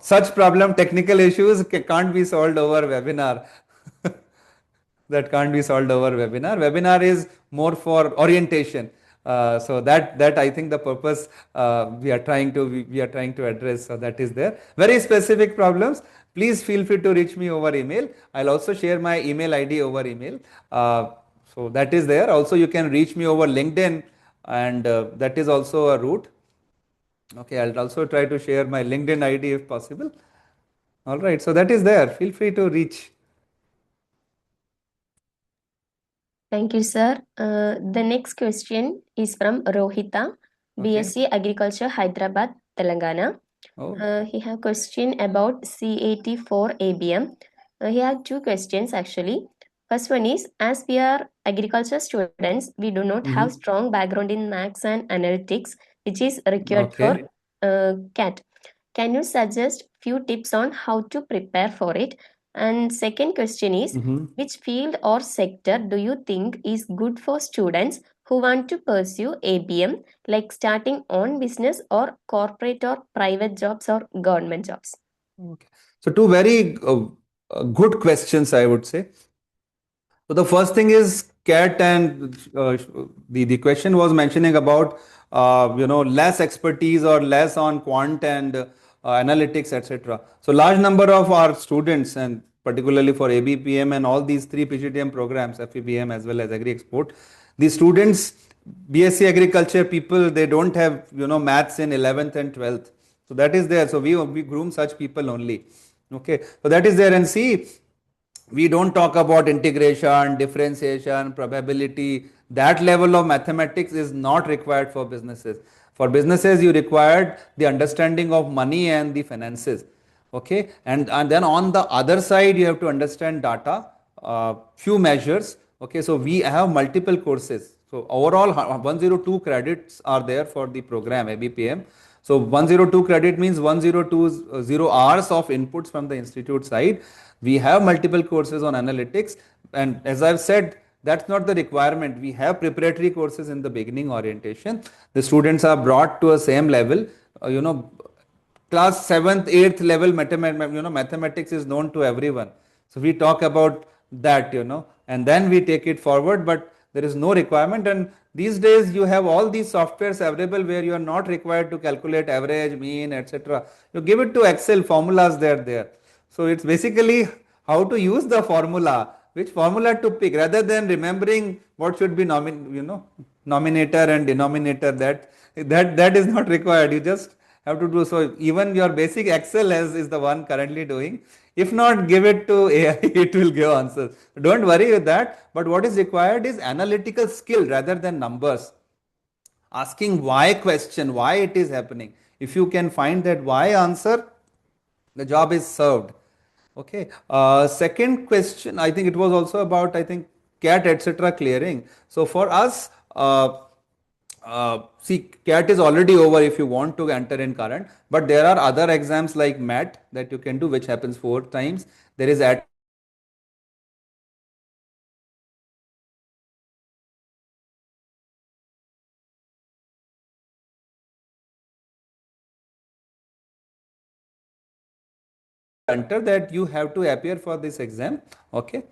such technical issues can't be solved over webinar. That can't be solved over webinar. Webinar is more for orientation. So that I think the purpose we are trying to address. So that is there. Very specific problems. Please feel free to reach me over email. I'll also share my email ID over email. So that is there. Also, you can reach me over LinkedIn, and that is also a route. Okay, I'll also try to share my LinkedIn ID if possible. All right, so that is there. Feel free to reach. Thank you, sir. The next question is from Rohita, Okay. BSc Agriculture, Hyderabad, Telangana. Oh, He have question about CAT for ABM. He had two questions actually. First one is, as we are agriculture students, we do not have strong background in maths and analytics, which is required okay. for CAT. Can you suggest few tips on how to prepare for it? And second question is, which field or sector do you think is good for students who want to pursue ABM, like starting on business or corporate or private jobs or government jobs? Okay. So two very good questions, I would say. So the first thing is CAT, and the question was mentioning about less expertise or less on quant and analytics, etc. So large number of our students, and particularly for ABPM and all these three PGTM programs, FEBM as well as Agri Export, the students, BSc Agriculture people, they don't have maths in 11th and 12th. So that is there. So we groom such people only. Okay. So that is there, and see, we don't talk about integration, differentiation, probability. That level of mathematics is not required for businesses. For businesses, you required the understanding of money and the finances. Okay, and then on the other side, you have to understand data, few measures. Okay, so we have multiple courses. So overall, 102 credits are there for the program ABPM. So 102 credit means 102 hours of inputs from the institute side. We have multiple courses on analytics, and as I've said, that's not the requirement. We have preparatory courses in the beginning orientation. The students are brought to a same level. Class 7th, 8th level mathematics is known to everyone. So we talk about that, and then we take it forward, but there is no requirement. And these days you have all these softwares available where you are not required to calculate average, mean, etc. You give it to Excel, formulas there. So it's basically how to use the formula, which formula to pick, rather than remembering what should be nominator and denominator. That is not required. You just have to do. So even your basic Excel is the one currently doing. If not, give it to AI, it will give answers. Don't worry with that. But what is required is analytical skill rather than numbers. Asking why question, why it is happening. If you can find that why answer, the job is served. Okay. Second question, I think it was also about, I think, CAT, etc. clearing. So for us, see, CAT is already over if you want to enter in current, but there are other exams like MAT that you can do, which happens 4 times. There is at enter that you have to appear for this exam. Okay,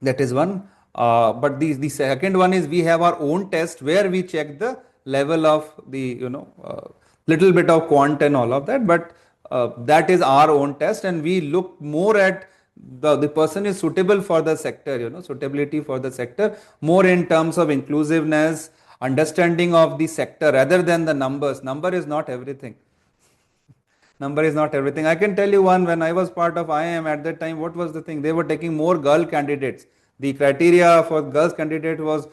that is one. But the second one is we have our own test where we check the level of the little bit of quant and all of that. But that is our own test, and we look more at the person is suitable for the sector, suitability for the sector, more in terms of inclusiveness, understanding of the sector rather than the numbers. Number is not everything. Number is not everything. I can tell you one, when I was part of IIM at that time, what was the thing? They were taking more girl candidates. The criteria for girls candidate was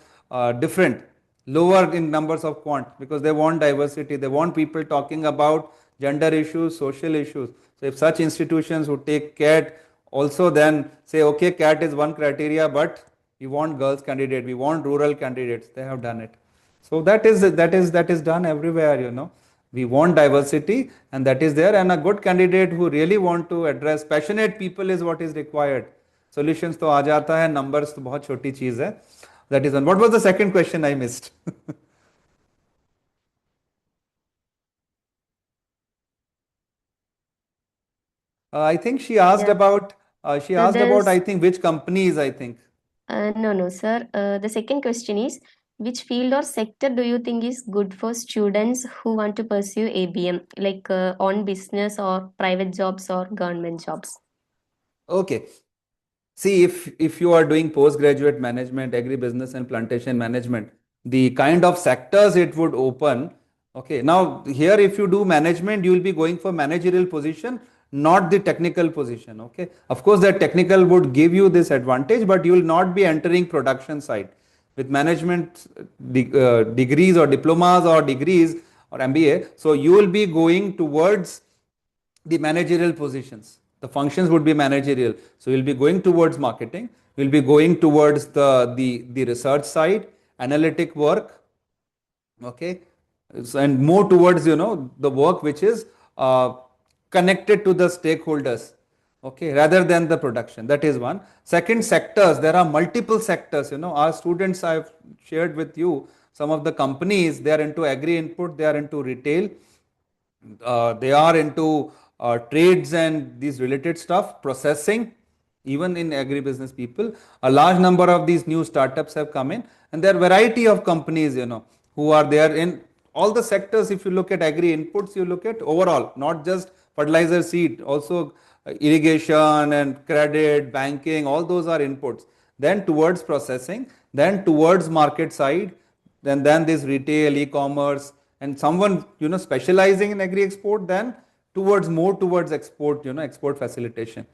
different, lower in numbers of quant, because they want diversity. They want people talking about gender issues, social issues. So if such institutions would take CAT, also then say, okay, CAT is one criteria, but we want girls candidate, we want rural candidates. They have done it. So that is done everywhere. We want diversity, and that is there, and a good candidate who really want to address, passionate people is what is required. Solutions तो आ जाता है, numbers तो बहुत छोटी चीज है. That is one. What was the second question I missed? I think she asked about I think which companies, I think. No, sir. The second question is, Which field or sector do you think is good for students who want to pursue ABM, like on business or private jobs or government jobs? Okay. See, if you are doing postgraduate management, agribusiness and plantation management, the kind of sectors it would open. Okay, now here if you do management, you will be going for managerial position, not the technical position. Okay, of course that technical would give you this advantage, but you will not be entering production side. With management degrees or diplomas or degrees or MBA, so you will be going towards the managerial positions. The functions would be managerial. So you'll be going towards marketing, you'll be going towards the research side, analytic work, okay, so, and more towards the work which is connected to the stakeholders, okay, rather than the production. That is one. Second, sectors. There are multiple sectors. Our students, I've shared with you some of the companies. They are into agri input, they are into retail, they are into trades and these related stuff, processing. Even in agribusiness people, a large number of these new startups have come in, and there are variety of companies who are there in all the sectors. If you look at agri inputs, you look at overall, not just fertilizer, seed, also irrigation and credit, banking, all those are inputs. Then towards processing, then towards market side, then this retail, e-commerce, and someone specializing in agri export, then towards more towards export, export facilitation.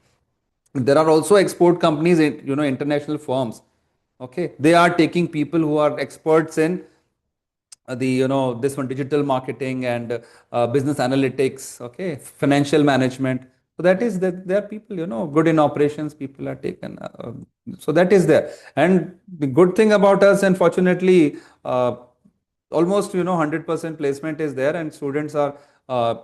There are also export companies, international firms. Okay, they are taking people who are experts in this one, digital marketing and business analytics. Okay, financial management. So that is that there are people good in operations. People are taken. So that is there. And the good thing about us, and fortunately, almost 100% placement is there, and students are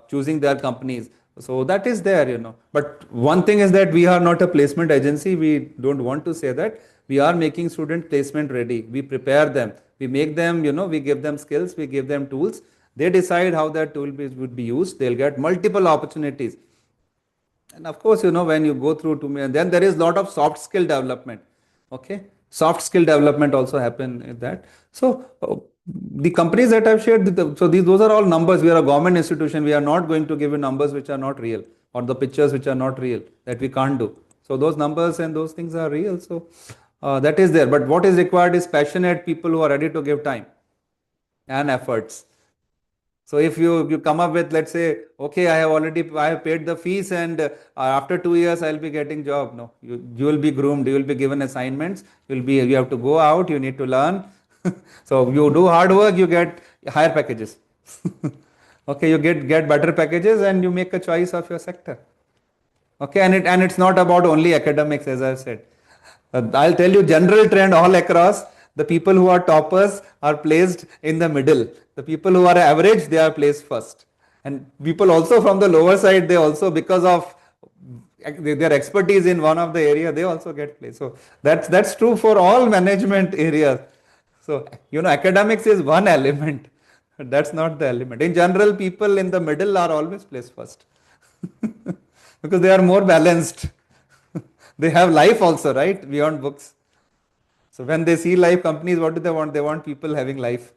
choosing their companies. So that is there. But one thing is that we are not a placement agency. We don't want to say that. We are making student placement ready. We prepare them. We make them, we give them skills, we give them tools. They decide how that tool would be used. They'll get multiple opportunities. And of course, when you go through to me, and then there is a lot of soft skill development. Okay, soft skill development also happen in that. So the companies that I've shared, so those are all numbers. We are a government institution. We are not going to give you numbers which are not real, or the pictures which are not real, that we can't do. So those numbers and those things are real. So that is there. But what is required is passionate people who are ready to give time and efforts. So if you come up with, let's say, okay, I have paid the fees, and after 2 years I'll be getting job. No, you will be groomed. You will be given assignments. You have to go out. You need to learn. So you do hard work, you get higher packages. Okay, you get better packages, and you make a choice of your sector. Okay, and it's not about only academics, as I've said. I'll tell you general trend all across. The people who are toppers are placed in the middle. The people who are average, they are placed first. And people also from the lower side, they also, because of their expertise in one of the area, they also get placed. So that's true for all management areas. So academics is one element. That's not the element. In general, people in the middle are always placed first. Because they are more balanced. They have life also, right? Beyond books. So when they see life companies, what do they want? They want people having life,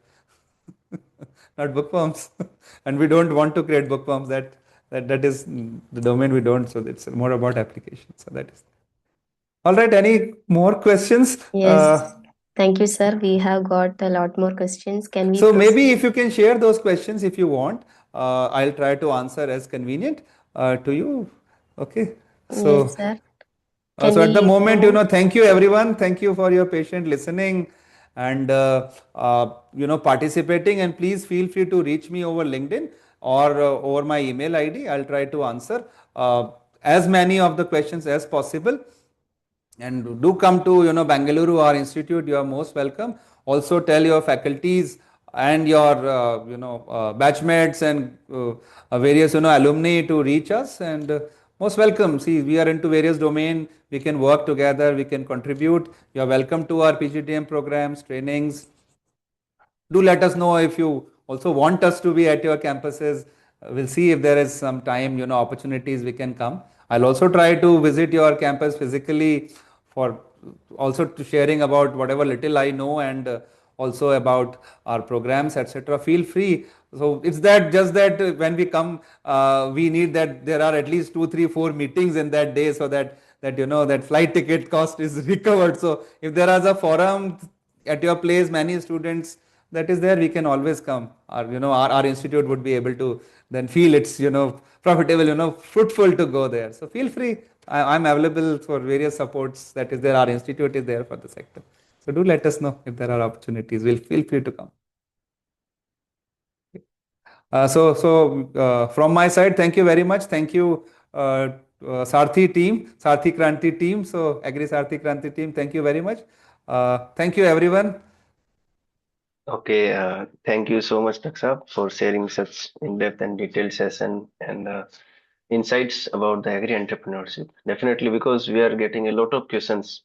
not bookworms. And we don't want to create bookworms. That is the domain we don't. So it's more about application. So that is. All right. Any more questions? Yes. Thank you, sir. We have got a lot more questions. Can we? So maybe if you can share those questions if you want, I'll try to answer as convenient to you. Okay. So, yes, sir. So at the moment, thank you everyone. Thank you for your patient listening and participating. And please feel free to reach me over LinkedIn or over my email ID. I'll try to answer as many of the questions as possible. And do come to Bangalore, our institute. You are most welcome. Also tell your faculties and your batchmates and various alumni to reach us, and most welcome. See, we are into various domain. We can work together. We can contribute. You are welcome to our PGTM programs, trainings. Do let us know if you also want us to be at your campuses. We'll see if there is some time, opportunities we can come. I'll also try to visit your campus physically for also to sharing about whatever little I know, and also about our programs, etc., feel free. So it's that just that when we come, we need that there are at least 2, 3, 4 meetings in that day, so that that flight ticket cost is recovered. So if there is a forum at your place, many students that is there, we can always come. Our institute would be able to then feel it's profitable, fruitful to go there. So feel free. I'm available for various supports that is there. Our institute is there for the sector. So do let us know if there are opportunities. We'll feel free to come. From my side, thank you very much. Thank you, Saarthi team, Saarthi Kranti team. So Agri SAARTHI Kranti team, thank you very much. Thank you, everyone. Okay, thank you so much, Daksa, for sharing such in-depth and detailed session and insights about the agri entrepreneurship. Definitely, because we are getting a lot of questions.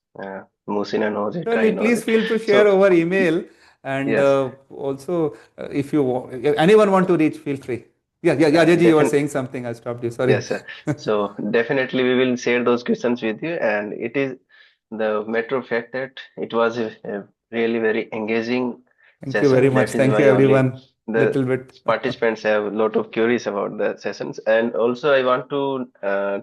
Musina knows it, I Surely, know please it. feel to share over email, and Yes, also if if anyone want to reach, feel free. Yeah, Ajay, you were saying something. I stopped you. Sorry. yes, sir. So definitely we will share those questions with you, and it is the matter of fact that it was a really very engaging Thank you very session. much. That is Thank you, why only everyone. the Little bit. participants have a lot of queries about the sessions. And also I want to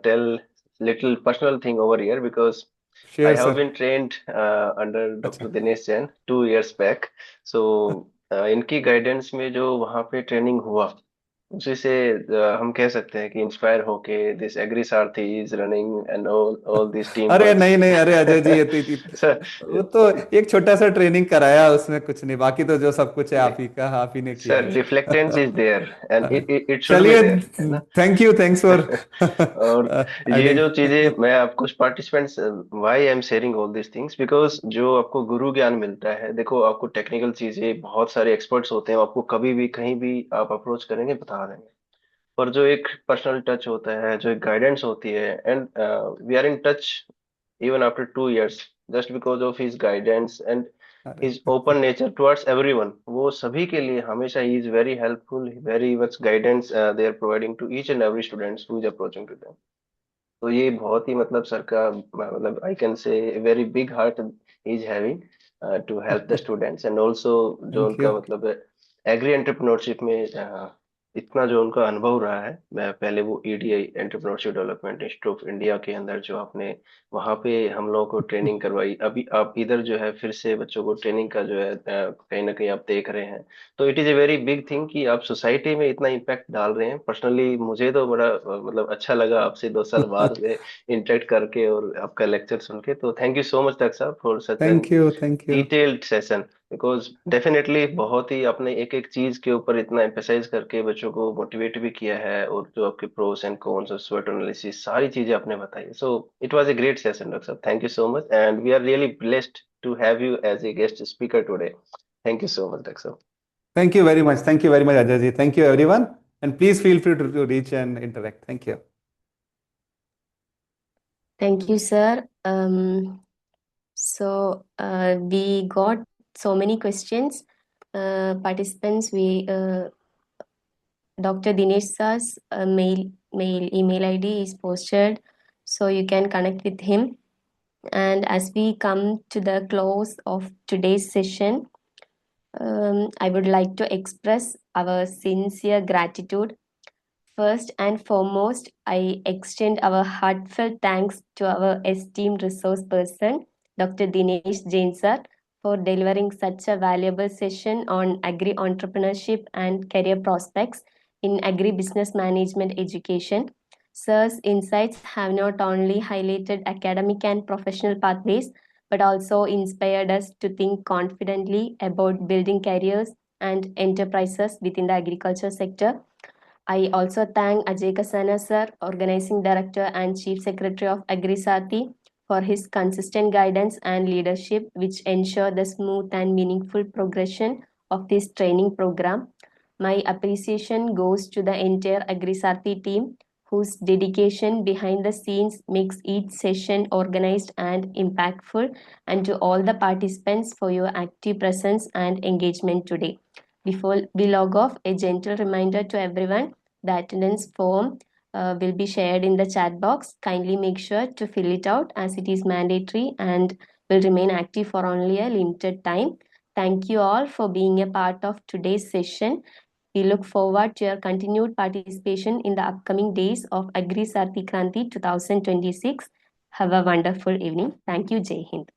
tell little personal thing over here, because I Share, have sir. been trained under अच्छा. Dr. Dinesh Jain 2 years back. So इनकी guidance में जो वहाँ पे training हुआ, उसी से हम कह सकते हैं कि इंस्पायर होके this agree Sarathi is running and all this team अरे वर्क्स। नहीं, अरे अजय जी, सर, वो तो एक छोटा सा ट्रेनिंग कराया, उसमें कुछ नहीं, बाकी तो जो सब कुछ है आप ही ने किया सर है. Reflectance is there and it should be चलिए, देयर, है ना? थैंक्स फॉर और ये एडिंग. जो चीजें मैं आपको participants, why I am sharing all this things, because जो आपको गुरु ज्ञान मिलता है, देखो आपको टेक्निकल चीजें, बहुत सारे एक्सपर्ट्स होते हैं, आपको कभी भी कहीं भी आप अप्रोच करेंगे बता देंगे, पर जो एक पर्सनल टच होता है, जो एक गाइडेंस होती है, and we are in touch even after 2 years, just because of his guidance and his open nature towards everyone. वो सभी के लिए हमेशा he is very helpful, very much guidance they are providing to each and every students who is approaching to them. तो ये बहुत ही मतलब sir का मतलब I can say a very big heart he is having to help the students, and also जो thank उनका you. मतलब agree entrepreneurship में इतना जो उनका अनुभव रहा है, मैं पहले वो EDI entrepreneurship development institute of India के अंदर जो आपने वहाँ पे हम लोगों को ट्रेनिंग करवाई, अभी आप इधर जो है फिर से बच्चों को ट्रेनिंग का जो है कहीं ना कहीं आप देख रहे हैं, तो it is a very big thing कि आप सोसाइटी में इतना इम्पैक्ट डाल रहे हैं। पर्सनली मुझे तो बड़ा मतलब अच्छा लगा आपसे 2 साल बाद में इंटरेक्ट करके और आपका लेक्चर सुन के। तो thank you so much doctor साहब for such an thank you. Detailed session, because definitely बहुत ही आपने एक एक चीज के ऊपर इतना एम्फेसाइज करके बच्चों को मोटिवेट भी किया है, और जो आपके प्रोस एंड कॉन्स और स्वॉट एनालिसिस सारी चीजें आपने बताई। So it was a great session doctor साहब, thank you so much, and we are really blessed to have you as a guest speaker today. Thank you so much doctor साहब। Thank you very much. Thank you very much, Ajay ji. Thank you, everyone. And please feel free to reach and interact. Thank you. Thank you, sir. We got so many questions. Participants, Dr. Dinesh sir's email ID is posted, so you can connect with him. And as we come to the close of today's session, I would like to express our sincere gratitude. First and foremost, I extend our heartfelt thanks to our esteemed resource person, Dr. Dinesh Jain sir, for delivering such a valuable session on agri entrepreneurship and career prospects in agri business management education. Sir's insights have not only highlighted academic and professional pathways, but also inspired us to think confidently about building careers and enterprises within the agriculture sector. I also thank Ajay Kasana sir, Organizing Director and Chief Secretary of Agri SAARTHI, for his consistent guidance and leadership, which ensure the smooth and meaningful progression of this training program. My appreciation goes to the entire Agri SAARTHI team, whose dedication behind the scenes makes each session organized and impactful, and to all the participants for your active presence and engagement today. Before we log off, a gentle reminder to everyone: the attendance form will be shared in the chat box. Kindly make sure to fill it out, as it is mandatory and will remain active for only a limited time. Thank you all for being a part of today's session. We look forward to your continued participation in the upcoming days of Agri SAARTHI Kranti 2026. Have a wonderful evening. Thank you. Jai Hind.